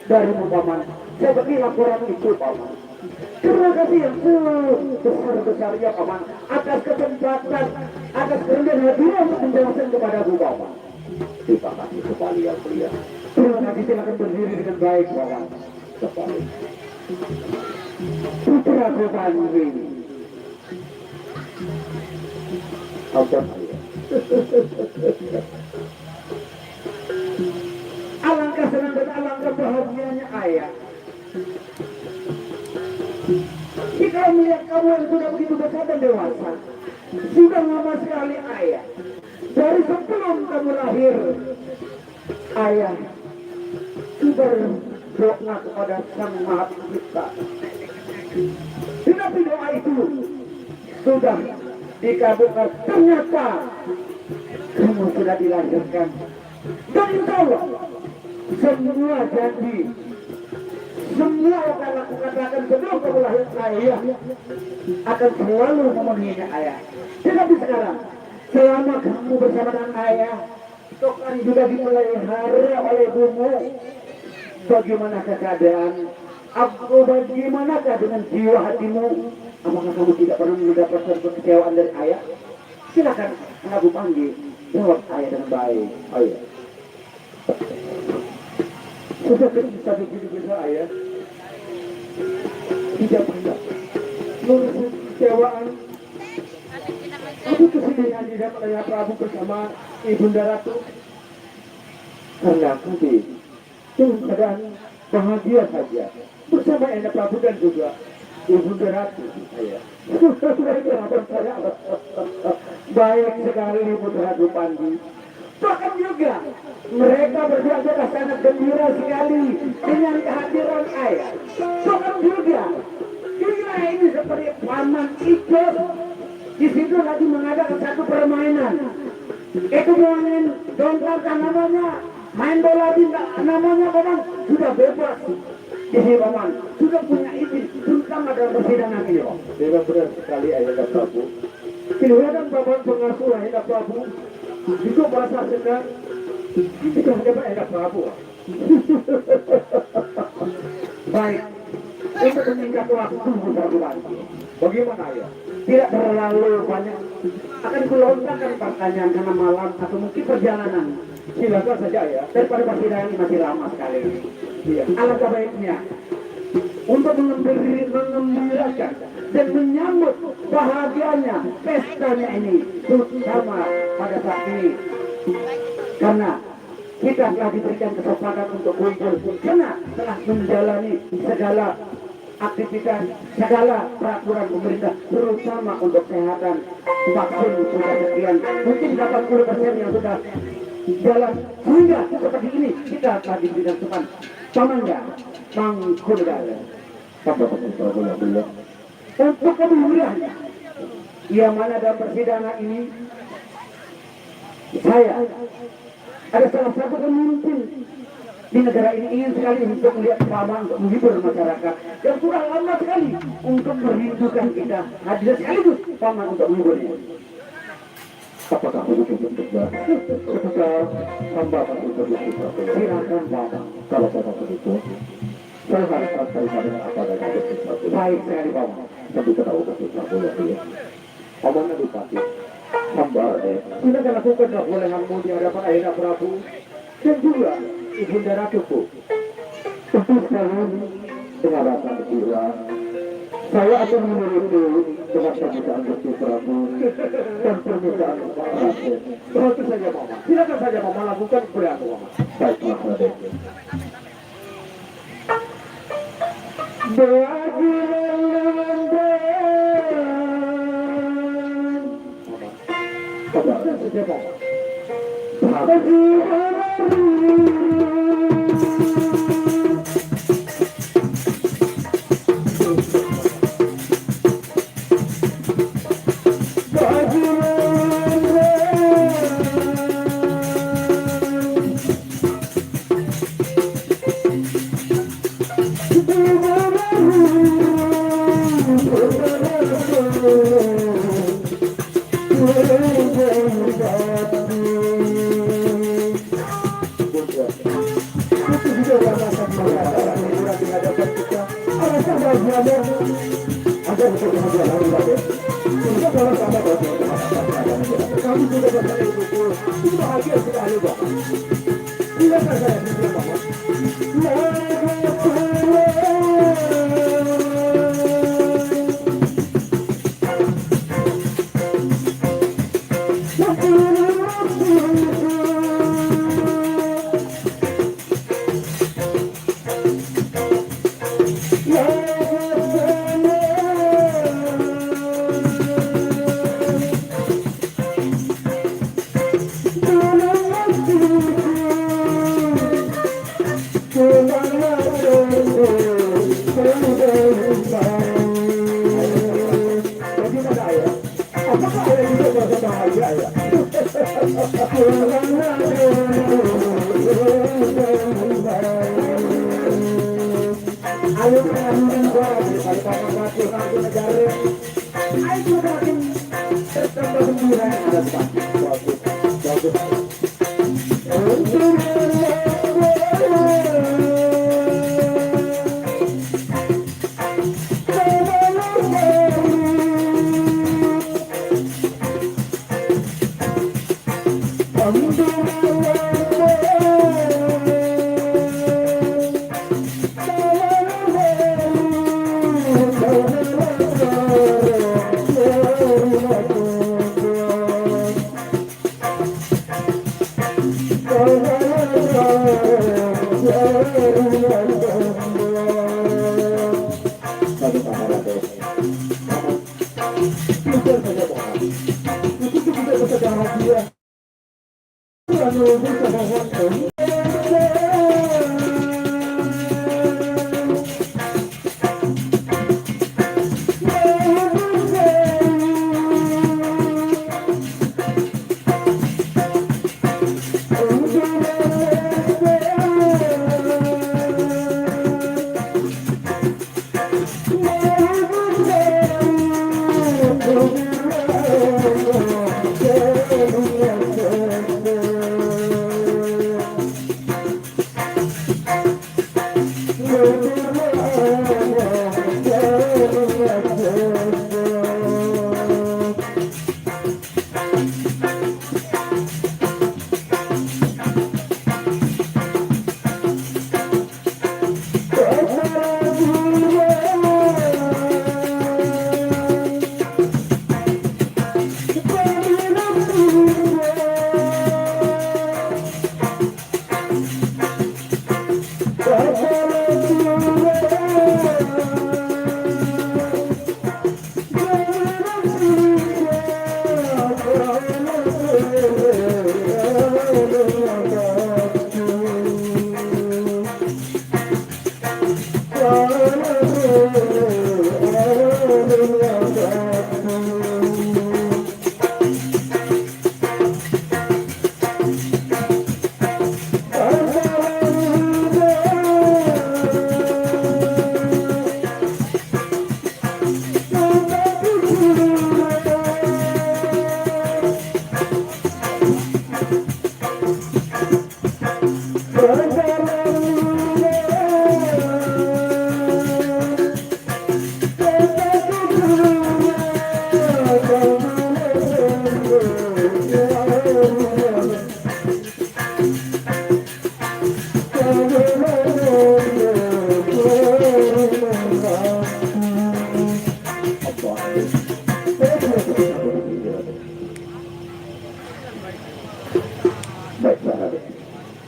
dari paman. Saya beri laporan itu paman. Terima kasih yang sebesar-besarnya paman atas kesempatan, atas kerendahan hadiah untuk menjelaskan kepada aku paman. Terima kasih kembali yang mulia. Terima kasih, silakan berdiri dengan baik paman. Kembali. Putra Gopandi. Ampun ayah. Alangkah senang dan alangkah bahagianya ayah. Jika melihat kamu yang sudah begitu besar dan dewasa, sudah lama sekali ayah. Dari sebelum kamu lahir, ayah berdoa kepada Sang Maha Pencipta. Tetapi doa itu sudah dikabulkan. Ternyata kamu sudah dilahirkan. Dan insya Allah semua janji, semua yang aku katakan sebelum kamu lahir, ayah akan selalu memenuhinya ayah. Tetapi sekarang selama kamu bersama dengan ayah, tokan juga dipelihara oleh ibumu. Bagaimanakah keadaan? Bagaimanakah dengan jiwa hatimu? Apakah kamu tidak pernah mendapatkan kekecewaan dari ayah? Silakan Abu Pandi jawab ayah dengan baik. Ayah, sudah kita begitu ayah, tidak pernah mengalami kekecewaan. Aku kesedihan tidak oleh Prabu bersama Ibunda Ratu. Karena kami dalam keadaan bahagia saja bersama Enda Prabu dan juga Ibunda Ratu. Ayah, baik sekali Putra Gopandi. Bahkan juga mereka berdua sudah sangat gembira sekali dengan kehadiran ayah. Bahkan juga gila ini seperti paman itu di situ lagi mengadakan satu permainan. Itu main dongkarkan namanya, main bola namanya paman sudah bebas. Jadi paman sudah punya izin terutama dalam persidangan ini. Memang benar sekali ayah Prabu. Kelihatan paman pengasuh ayah Prabu. Itu bahasa sedang itu hanya Ayah Prabu. Baik, untuk meningkat waktu bagaimana ya? Tidak terlalu banyak. Akan kulontarkan pertanyaan karena malam atau mungkin perjalanan. Silakan saja ya. Daripada persidangan ini masih lama sekali. Iya. Alangkah baiknya untuk mengembirakan dan menyambut bahagianya pestanya ini, terutama pada saat ini, karena kita telah diberikan kesempatan untuk kumpul, karena telah menjalani segala aktivitas, segala peraturan pemerintah, terutama untuk kesehatan. Vaksin sudah sekian, mungkin 80% yang sudah jalan, sehingga seperti ini kita telah diberikan kesempatan. Pamangga, Mangkunegara, untuk kemudian yang mana dalam persidangan ini saya ada salah satu pemimpin di negara ini ingin sekali untuk melihat paman, untuk menghibur masyarakat yang sudah lama sekali untuk merindukan kita, hadir sekaligus paman untuk menghiburnya. Apakah begitu bentuknya? Ketika hamba masih berluka, silakan paman. Kalau saya begitu, saya harus sampai pada apa yang ada sesuatu. Baik sekali paman. Tapi tahu betul tak boleh dia. Paman Adipati, hamba silakan lakukan oleh-olehmu di hadapan Ayah Prabu dan juga Ibunda Ratuku. Tentu sekali dengan rasa kecila, saya akan menuruti dengan permintaan Gusti Prabu dan permintaan Pak Raden. Tentu saja paman. Silakan saja paman lakukan kepada aku paman. Baiklah Raden. Itu juga rasa bahagianya agar untuk kemudian hari tadi untuk dalam sama kami sudah bersama ibu itu bahagia sekali Bapak. Silakan saya bilang Bapak.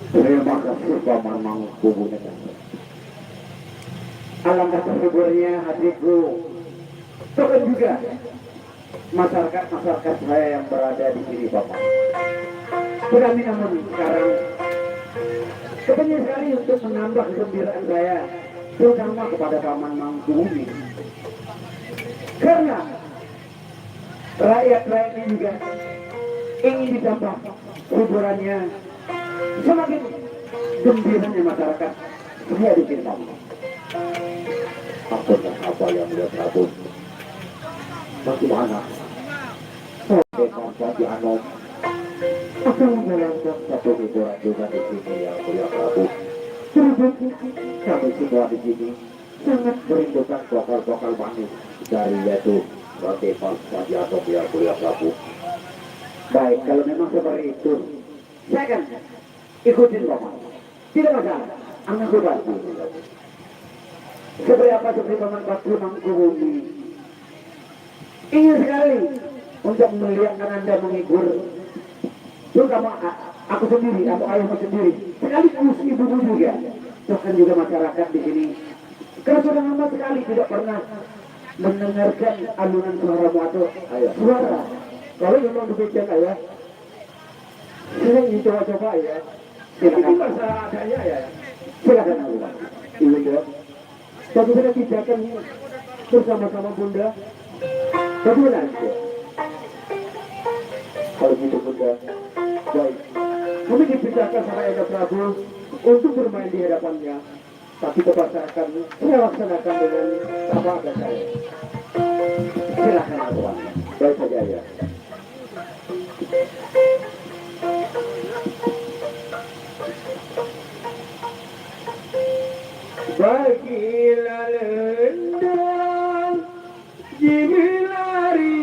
Terima kasih Paman Mangkubunya. Alangkah terhiburnya hatiku. Bahkan juga masyarakat saya yang berada di sini Paman. Kami namun sekarang kepengen sekali untuk menambah kegembiraan saya, terutama kepada Paman Mangkubunya. Karena rakyat-rakyat ini juga ingin ditambah hiburannya, semakin gembiranya masyarakat semua di sini. Apa yang melihat Prabu? Bagaimana? Sampai Anom akan menjalankan satu hiburan juga di sini yang mulia Prabu. Kami semua di sini sangat merindukan vokal-vokal manis dari yaitu Roti Pasca atau Biar Kuliah Prabu. Baik, kalau memang seperti itu, saya akan ikutin Paman. Tidak masalah, anakku bantu. Seperti apa seperti Paman Bakti Mangkubumi. Ingin sekali untuk melihat Anda menghibur, terutama aku sendiri atau ayahmu sendiri, sekaligus ibumu juga, bahkan juga masyarakat di sini. Karena sudah lama sekali tidak pernah mendengarkan alunan suaramu atau suara. Kalau memang demikian ayah, saya ingin coba-coba ya. Silakan bahasa adanya ya. Silakan Allah. Iya. Bagaimana pijakan bersama-sama Bunda? Bagaimana aja? Kalau gitu Bunda, baik. Kami dipisahkan sama Enda Prabu untuk bermain di hadapannya. Tapi terpaksa saya laksanakan dengan apa ada saya. Silakan Allah. Baik saja ya. Bagilah lendang jimilari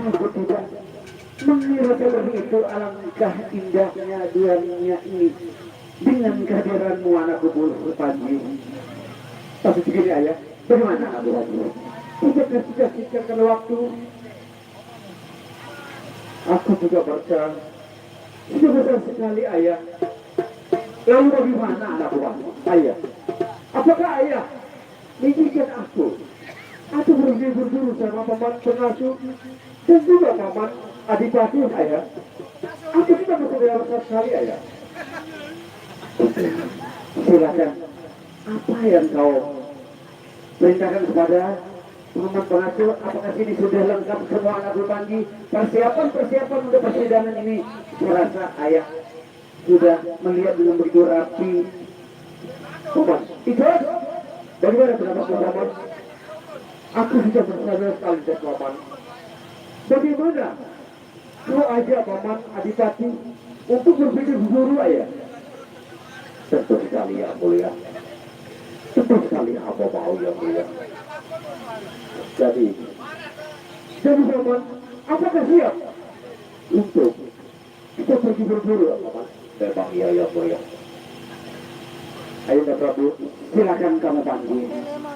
Aku tidak mengira seperti itu. Alangkah indahnya dunia ini dengan kehadiranmu anakku Pur Panji. Tapi begini ayah, bagaimana aku lagi? Tidak sudah singkirkan waktu. Aku juga baca sudah besar sekali ayah. Lalu bagaimana anakku ayah? Apakah ayah mengizinkan aku atau berburu sama paman pengasuh dan juga paman adipati ayah? Aku tidak bersaudara sekali ayah. Silakan, apa yang kau perintahkan kepada paman pengasuh? Apakah ini sudah lengkap semua anak Panji? Persiapan untuk persidangan ini, merasa ayah sudah melihat dengan begitu rapi. Paman, itu bagaimana pendapat paman? Aku sudah bersaudara sekali dengan paman. Bagaimana kau ajak paman adipati untuk berpikir guru ayah? Tentu sekali yang mulia. Tentu sekali apa mau yang mulia. Jadi paman, apakah siap untuk kita pergi berburu paman? Memang iya yang mulia. Ayo Prabu, silakan kamu panggil.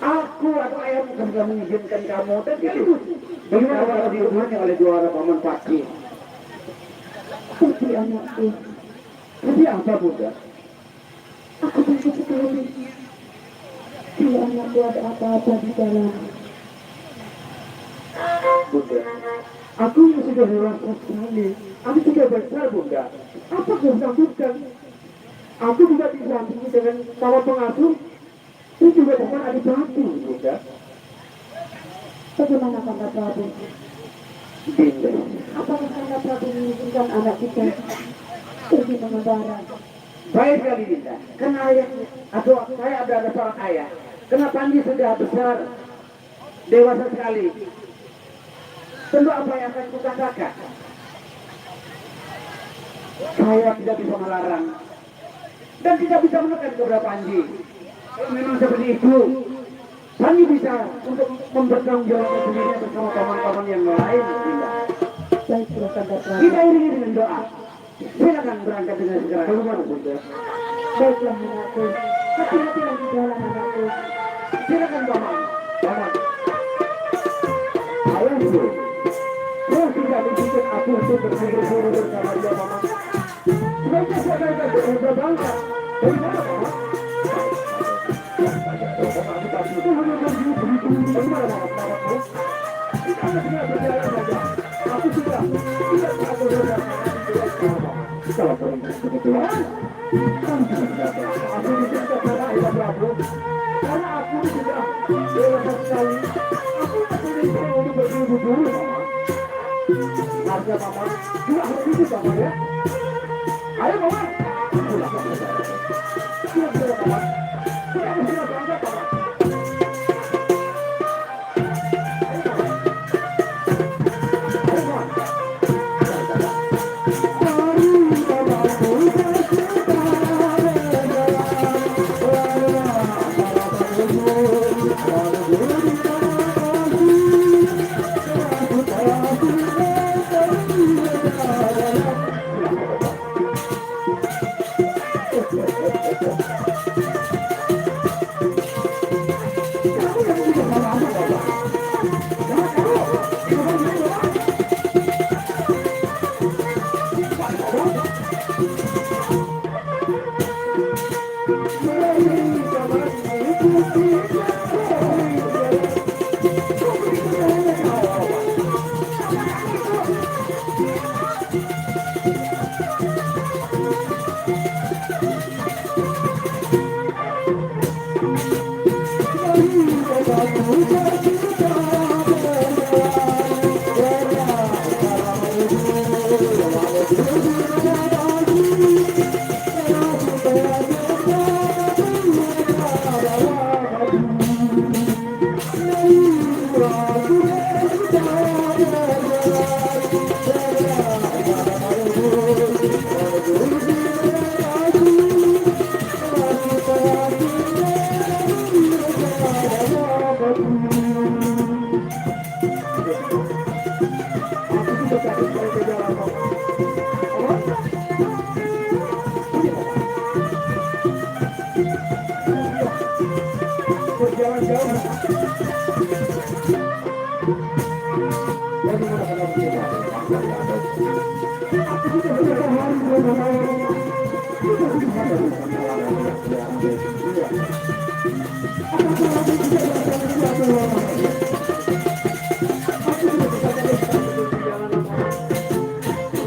Aku atau ayah bukan sudah mengizinkan kamu. Dan itu bagaimana kalau dihubungi oleh dua orang paman Pakci? Seperti anakku, Tapi apa Bunda? aku takut sekali. Kalau anakku ada apa-apa di dalam, Bunda, aku yang sudah dewasa sekali. Aku sudah besar Bunda. Apa kau takutkan? Aku juga didampingi dengan paman pengasuh. Itu juga paman adipati Bunda. bagaimana Kanda Prabu? Dinda, Apakah Kanda Prabu mengizinkan anak kita pergi mengembara? baik sekali Dinda. Karena ayah atau saya ada seorang ayah. Karena Panji sudah besar, dewasa sekali. Tentu apa yang akan kukatakan? Saya tidak bisa melarang dan tidak bisa menekan kepada Panji. Kalau memang seperti itu, Panji bisa untuk mempertanggungjawabkan dirinya bersama paman-paman yang lain. Dinda. Baiklah Kanda Prabu. Kita iringi dengan doa. Silakan berangkat dengan segera. Bagaimana Bunda? Baiklah anakku. Hati-hatilah di jalan anakku. Silakan paman. Paman. Ayahku, kau tidak mengizinkan aku untuk berburu-buru bersama dia paman. Sebaiknya saya akan berangkat. Bagaimana paman? Bagaimana paman? Kita akan segera berjalan saja. Aku sudah tidak aku sudah. Kalau perintah begitu ya, kami tidak berapa. Aku tidak kepada ayah Prabu. Karena aku sudah dewasa sekali. Aku tidak boleh untuk berburu-buru, Mama. Harga Mama juga harus itu, Mama ya. Ayo, Mama. Pulang, Mama. Siap, Mama. Kita sudah berangkat, Mama.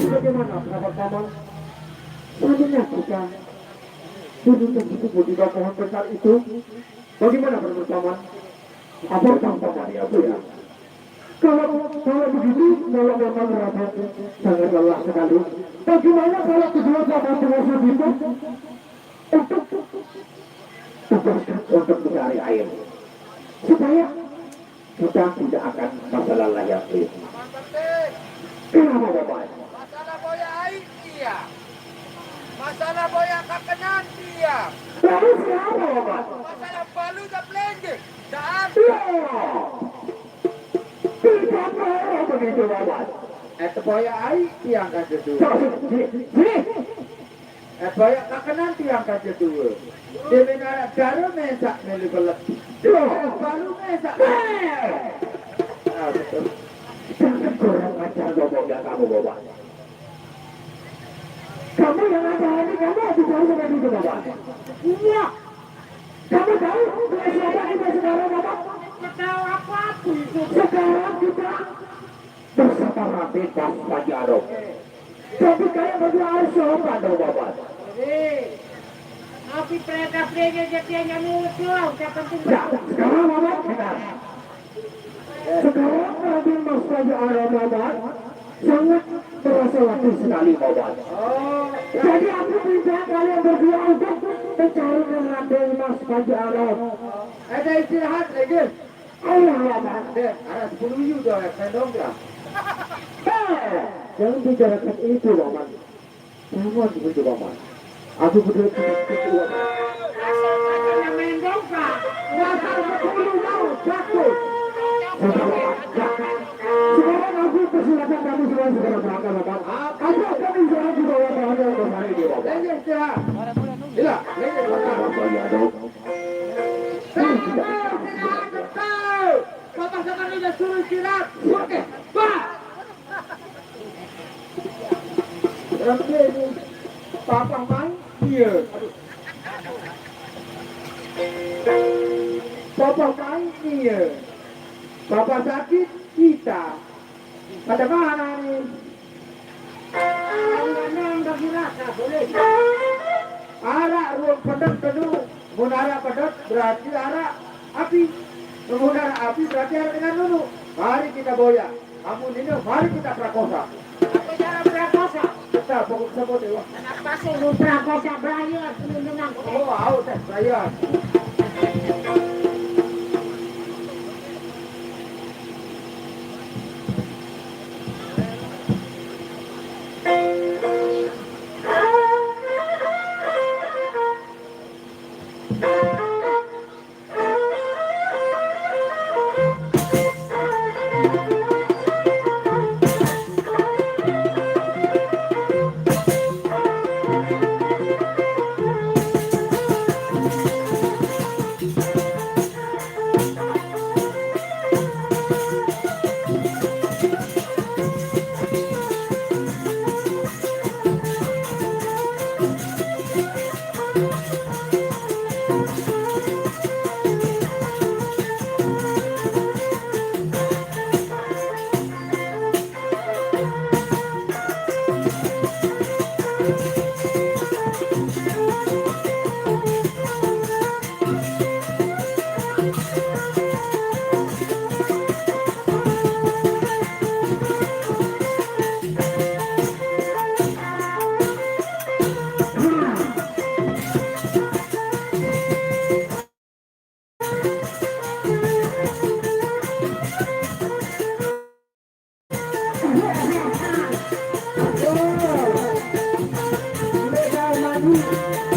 Bagaimana pendapat paman? Seandainya kita duduk tersebut di bawah pohon besar itu, bagaimana pendapat paman? Apa paman ya bu ya? Kalau begitu, kalau memang rapat sangat lelah sekali. Bagaimana kalau kedua paman pengasuh itu untuk tugaskan untuk mencari air, supaya kita tidak akan masalah layak itu. Kenapa bapak? Masalah boya air dia. Masalah boya kakenan dia. Lalu siapa bapak? Masalah palu dan pelengge. Dan Tidak boleh begitu bapak. boya air tiang kan kedua. Boya kakenan tiang kan kedua. Dia menara garu mesak melu belet. Balu mesak. Betul. Jangan kurang ajar bapak kamu bapak. Kamu yang ada ini kamu bicara seperti itu bapak. Iya. Kamu tahu siapa kita sekarang bapak? Tahu apa tuh? Sekarang kita bersama Raden dan Pajarok. Tapi kayak baju Arsopa dong bapak. Api prega-prega jadinya muncul. Nah, sekarang bapak benar. Sekarang Raden Mas Pajarok bapak sangat terasa waktu sekali bapak. Jadi aku minta kalian berdua untuk mencari Raden Mas Pajarok. Ada istirahat lagi. Ayo bapak. Ada 10 yu dah kandung dah. Jangan bicarakan itu bapak. Jangan begitu bapak. Aku berdua kedua. Asalnya main dongka. Dasar sepuluh mau jatuh. Sekarang aku persilakan kamu semua segera berangkat bapak. Aku akan istirahat di bawah pohon yang besar ini bapak. Lagi istirahat. Gila, lagi istirahat. Bapak ya dong. Bapak sekarang udah suruh istirahat. Oke, Pak. Oke, Papa main? Iya. Papa main? Iya. Papa sakit? Kita. Ada mana nih? Yang bagi rasa, boleh. Arah ruang pedot kedua. Munara pedot berarti arah api. Mengunara api berarti arah dengan dulu. Mari kita boya. Kamu ini, mari kita prakosa. Apa cara prakosa? Kita pokok sebut dewa. Kenapa sih lu prakosa berayar? Menang. Oh, au tes saya. Aduh.